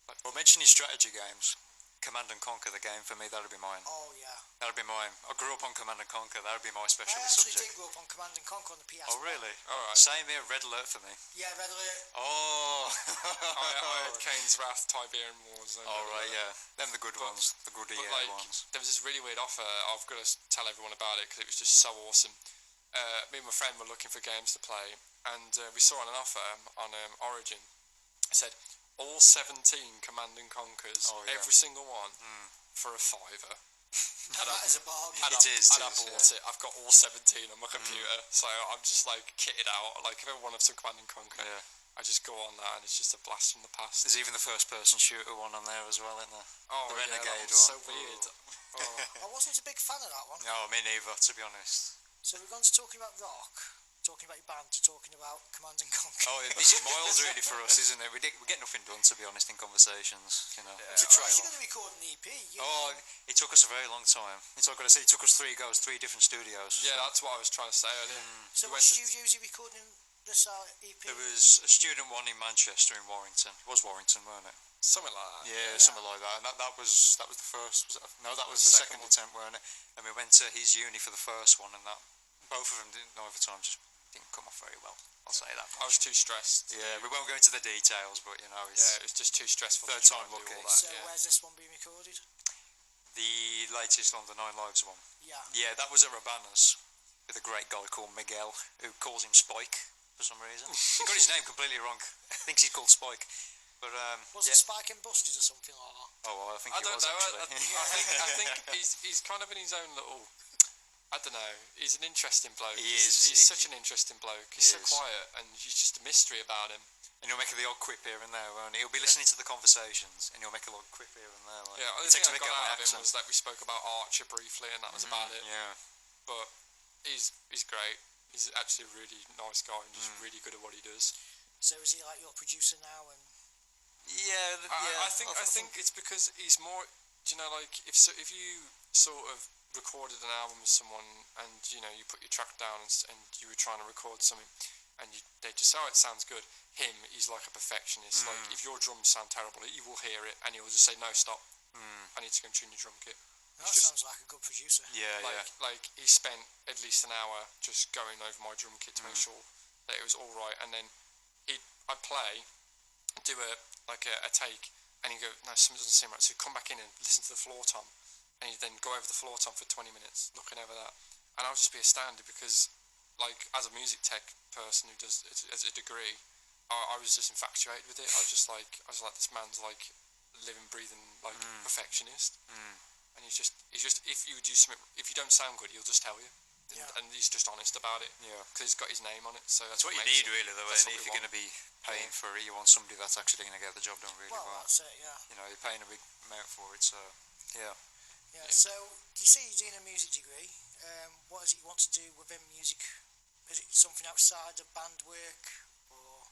[SPEAKER 3] Like,
[SPEAKER 4] Well, mentioning strategy games, Command and Conquer the game for me, that'd be mine.
[SPEAKER 2] Oh yeah.
[SPEAKER 4] That'd be mine. I grew up on Command and Conquer. That'd be my
[SPEAKER 2] I
[SPEAKER 4] specialist
[SPEAKER 2] actually
[SPEAKER 4] subject.
[SPEAKER 2] did grow up on Command and Conquer on the PS.
[SPEAKER 4] Oh really?
[SPEAKER 3] All right.
[SPEAKER 4] Same here. Red Alert for me.
[SPEAKER 2] Yeah, Red Alert.
[SPEAKER 4] Oh.
[SPEAKER 3] I had Kane's Wrath, Tiberian Wars. And
[SPEAKER 4] All right. Yeah. Them the good ones. The good EA
[SPEAKER 3] like,
[SPEAKER 4] ones.
[SPEAKER 3] there was this really weird offer. I've got to tell everyone about it because it was just so awesome. Me and my friend were looking for games to play, and we saw an offer on Origin. It said all 17 Command and Conquers, every single one, for a £5.
[SPEAKER 2] That is a bargain.
[SPEAKER 3] And
[SPEAKER 4] It is,
[SPEAKER 3] I bought it. I've got all 17 on my computer, so I'm just like kitted out. Like if I wanted some Command and Conquer, I just go on that, and it's just a blast from the past.
[SPEAKER 4] There's even the first-person shooter one on there as well, isn't there?
[SPEAKER 3] Oh,
[SPEAKER 4] the
[SPEAKER 3] yeah,
[SPEAKER 4] Renegade
[SPEAKER 3] that one's
[SPEAKER 4] one.
[SPEAKER 3] so weird.
[SPEAKER 2] I wasn't a big fan of that one.
[SPEAKER 4] No, me neither, to be honest.
[SPEAKER 2] So we've gone to talking about rock, talking about your band, to talking about Command and Conquer.
[SPEAKER 4] Oh, this is miles really for us, isn't it? We get nothing done, to be honest, in conversations. It's a
[SPEAKER 2] We're
[SPEAKER 4] trail.
[SPEAKER 2] actually going to record an EP.
[SPEAKER 4] It took us a very long time. It took us 3 goes, 3 different studios.
[SPEAKER 3] Yeah, that's what I was trying to say earlier.
[SPEAKER 2] So
[SPEAKER 3] We
[SPEAKER 2] what
[SPEAKER 3] went to-
[SPEAKER 2] studios are you recording this EP?
[SPEAKER 4] There was a student one in Manchester, in Warrington. It was Warrington, weren't it?
[SPEAKER 3] Something like that.
[SPEAKER 4] Yeah, something like that. And that was the first. That was the second attempt, weren't it? And we went to his uni for the first one, and that both of them didn't know over time, just didn't come off very well. I'll say that much.
[SPEAKER 3] I was too stressed.
[SPEAKER 4] Yeah, we won't go into the details, but
[SPEAKER 3] it was just too stressful.
[SPEAKER 4] Third
[SPEAKER 3] to try
[SPEAKER 4] time
[SPEAKER 3] and do
[SPEAKER 4] lucky.
[SPEAKER 3] all that,
[SPEAKER 2] So where's this one being recorded?
[SPEAKER 4] The latest on the 9 Lives one. Yeah, that was at Rabanna's with a great guy called Miguel, who calls him Spike for some reason. He got his name completely wrong. Thinks he's called Spike. But
[SPEAKER 2] was it Spike and Busted or something like that?
[SPEAKER 4] Oh, well, I think
[SPEAKER 3] I
[SPEAKER 4] he
[SPEAKER 3] don't
[SPEAKER 4] was
[SPEAKER 3] know.
[SPEAKER 4] actually.
[SPEAKER 3] I think he's kind of in his own little. I don't know. He's an interesting bloke.
[SPEAKER 4] He is.
[SPEAKER 3] He's such an interesting bloke. He's so quiet, and he's just a mystery about him.
[SPEAKER 4] And he'll make the odd quip here and there, won't he? He'll be listening to the conversations, and he'll make a odd quip here and there. Like,
[SPEAKER 3] Yeah, the
[SPEAKER 4] he
[SPEAKER 3] thing
[SPEAKER 4] takes a
[SPEAKER 3] I
[SPEAKER 4] mick
[SPEAKER 3] got
[SPEAKER 4] out
[SPEAKER 3] out
[SPEAKER 4] of my
[SPEAKER 3] of him
[SPEAKER 4] accent.
[SPEAKER 3] was that we spoke about Archer briefly, and that was about it.
[SPEAKER 4] Yeah.
[SPEAKER 3] But he's great. He's actually a really nice guy and just really good at what he does.
[SPEAKER 2] So is he like your producer now? And
[SPEAKER 4] Yeah,
[SPEAKER 3] I think it's because he's more. Do you know, like if you sort of recorded an album with someone and you put your track down and you were trying to record something and they just say, oh, it sounds good. He's like a perfectionist. Like if your drums sound terrible, he will hear it and he will just say, no, stop. I need to go and tune your drum kit.
[SPEAKER 2] that sounds like a good producer.
[SPEAKER 4] Yeah,
[SPEAKER 3] Like he spent at least an hour just going over my drum kit to make sure that it was all right, and then I'd play, do a take, and he'd go, no, something doesn't seem right. So he'd come back in and listen to the floor tom, and he'd then go over the floor tom for 20 minutes looking over that, and I'll just be astounded because, like, as a music tech person who does it as a degree, I was just infatuated with it. I was like, this man's like living, breathing like perfectionist. And he's just if you do something, if you don't sound good, he'll just tell you. And he's just honest about it. Yeah, because he's got his name on it. So that's
[SPEAKER 4] what you
[SPEAKER 3] makes
[SPEAKER 4] need, really, though.
[SPEAKER 3] That's
[SPEAKER 4] And if you're going to be paying for it, you want somebody that's actually going to get the job done really well.
[SPEAKER 2] That's it. Yeah.
[SPEAKER 4] You're paying a big amount for it, so yeah.
[SPEAKER 2] Yeah. So you say you're doing a music degree. What is it you want to do within music? Is it something outside of band work?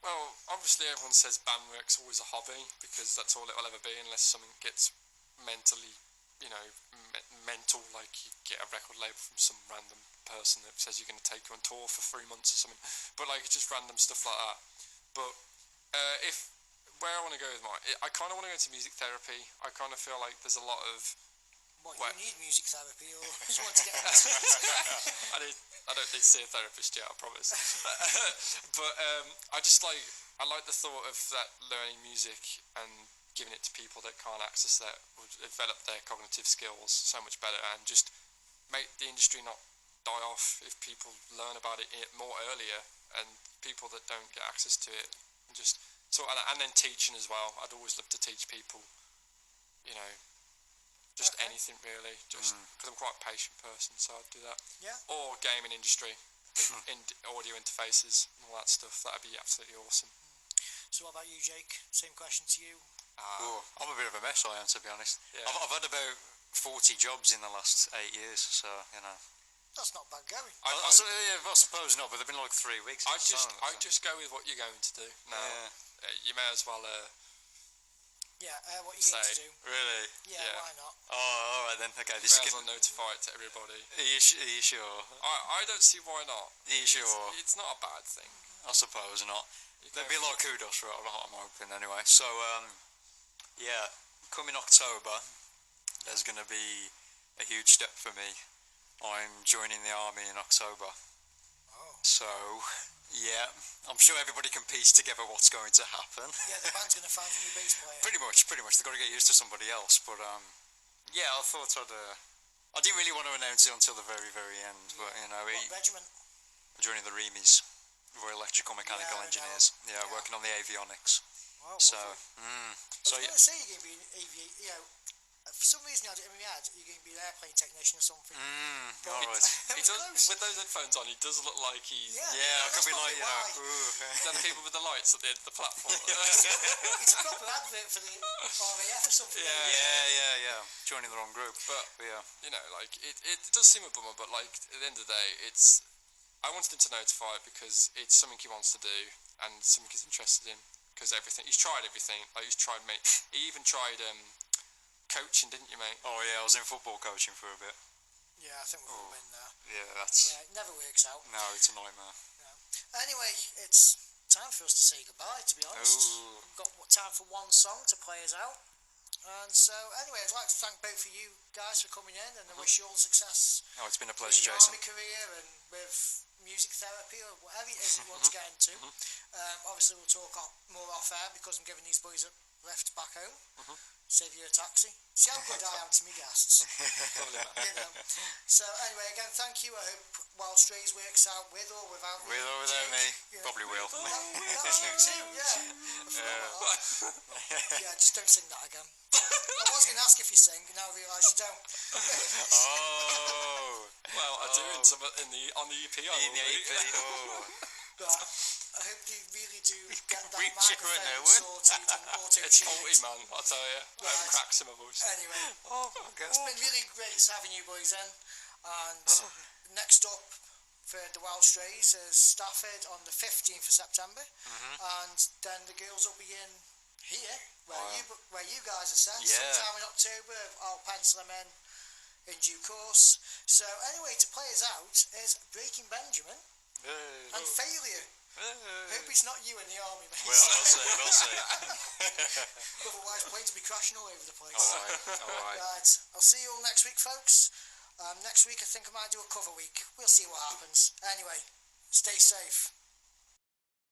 [SPEAKER 3] Well, obviously everyone says band work's always a hobby because that's all it'll ever be unless something gets mentally, mental, like you get a record label from some random person that says you're going to take you on tour for 3 months or something. But like it's just random stuff like that. But where I want to go with I kind of want to go into music therapy. I kind of feel like there's a lot of...
[SPEAKER 2] You need music therapy or just want to get
[SPEAKER 3] I don't need to see a therapist yet, I promise. But I like the thought of that learning music and giving it to people that can't access that would develop their cognitive skills so much better and just make the industry not die off if people learn about it more earlier and people that don't get access to it and just and then teaching as well. I'd always love to teach people, just anything really, just because I'm quite a patient person, so I'd do that.
[SPEAKER 2] Yeah.
[SPEAKER 3] Or gaming industry, in audio interfaces and all that stuff. That'd be absolutely awesome.
[SPEAKER 2] So what about you, Jake? Same question to you.
[SPEAKER 4] I'm a bit of a mess, I am, to be honest.
[SPEAKER 3] Yeah.
[SPEAKER 4] I've had about 40 jobs in the last 8 years, so
[SPEAKER 2] That's not bad going.
[SPEAKER 4] I suppose not, but they've been like 3 weeks.
[SPEAKER 3] I just go with what you're going to do. No, you may as well.
[SPEAKER 2] What are you going to do?
[SPEAKER 4] Really?
[SPEAKER 2] Yeah, why not?
[SPEAKER 4] Oh, all right then. Okay,
[SPEAKER 3] This may as well notify it to everybody.
[SPEAKER 4] Are you sure?
[SPEAKER 3] I don't see why not.
[SPEAKER 4] Are you sure?
[SPEAKER 3] It's not a bad thing.
[SPEAKER 4] I suppose not. There'd be a lot of kudos for it. I'm hoping anyway. So, coming October, there's going to be a huge step for me. I'm joining the army in October.
[SPEAKER 2] Oh.
[SPEAKER 4] So, yeah, I'm sure everybody can piece together what's going to happen.
[SPEAKER 2] Yeah, the band's going to find a new bass player.
[SPEAKER 4] Pretty much. They've got to get used to somebody else. But, I thought I didn't really want to announce it until the very, very end. But,
[SPEAKER 2] What regiment?
[SPEAKER 4] I'm joining the Remies, Royal Electrical Mechanical Engineers. Yeah, working on the avionics.
[SPEAKER 2] Wow,
[SPEAKER 4] so,
[SPEAKER 2] I was going to say you're going to be for some reason I had it in my head you're going to be an airplane technician or something.
[SPEAKER 4] All right.
[SPEAKER 3] With those headphones on, he does look like he's...
[SPEAKER 4] Yeah, I could be like,
[SPEAKER 3] Then the people with the lights at the end of the platform.
[SPEAKER 2] It's a proper advert for the RAF or something.
[SPEAKER 4] Yeah. Joining the wrong group.
[SPEAKER 3] But,
[SPEAKER 4] yeah.
[SPEAKER 3] It does seem a bummer, but like at the end of the day, I wanted him to notify it because it's something he wants to do and something he's interested in. Because he's tried everything. Like he even tried coaching, didn't you, mate?
[SPEAKER 4] Oh yeah, I was in football coaching for a bit.
[SPEAKER 2] Yeah, I think we've all been there.
[SPEAKER 4] Yeah,
[SPEAKER 2] it never works out.
[SPEAKER 4] No, it's a nightmare.
[SPEAKER 2] Yeah. Anyway, it's time for us to say goodbye, to be honest.
[SPEAKER 4] Ooh.
[SPEAKER 2] We've got time for one song to play us out. And so, anyway, I'd like to thank both of you guys for coming in and I wish you all success.
[SPEAKER 4] Oh, it's been a pleasure,
[SPEAKER 2] with your
[SPEAKER 4] Jason.
[SPEAKER 2] army career and with music therapy or whatever it is you want to get into. Obviously, we'll talk more off air because I'm giving these boys a lift back home. Save you a taxi. See how good I am to me guests. You know. So anyway, again, thank you. I hope Wild Strays works out with or without me.
[SPEAKER 5] With or without me, probably will.
[SPEAKER 2] That's you too, yeah. Yeah, just don't sing that again. I was going to ask if you sing, now I realise you don't.
[SPEAKER 5] Oh.
[SPEAKER 3] Well, I do in some on the EP.
[SPEAKER 5] In the EP. Oh.
[SPEAKER 2] But I hope you really do get that
[SPEAKER 5] Reach your
[SPEAKER 2] microphone
[SPEAKER 5] nowhere.
[SPEAKER 2] sorted and auto-tuned.
[SPEAKER 3] It's faulty, man. I'll tell you. I have cracks in my voice.
[SPEAKER 2] Anyway,
[SPEAKER 5] Oh my God.
[SPEAKER 2] it's been really great having you boys in. And next up for the Wild Strays is Stafford on the 15th of September. And then the girls will be in here, where you guys are set.
[SPEAKER 5] Yeah.
[SPEAKER 2] Sometime in October. I'll pencil them in due course. So anyway, to play us out is Breaking Benjamin and Failure. Hope it's not you in the army, mate.
[SPEAKER 5] Well, we'll see.
[SPEAKER 2] Otherwise, planes will be crashing all over the place.
[SPEAKER 5] All right.
[SPEAKER 2] Right, I'll see you all next week, folks. Next week, I think I might do a cover week. We'll see what happens. Anyway, stay safe.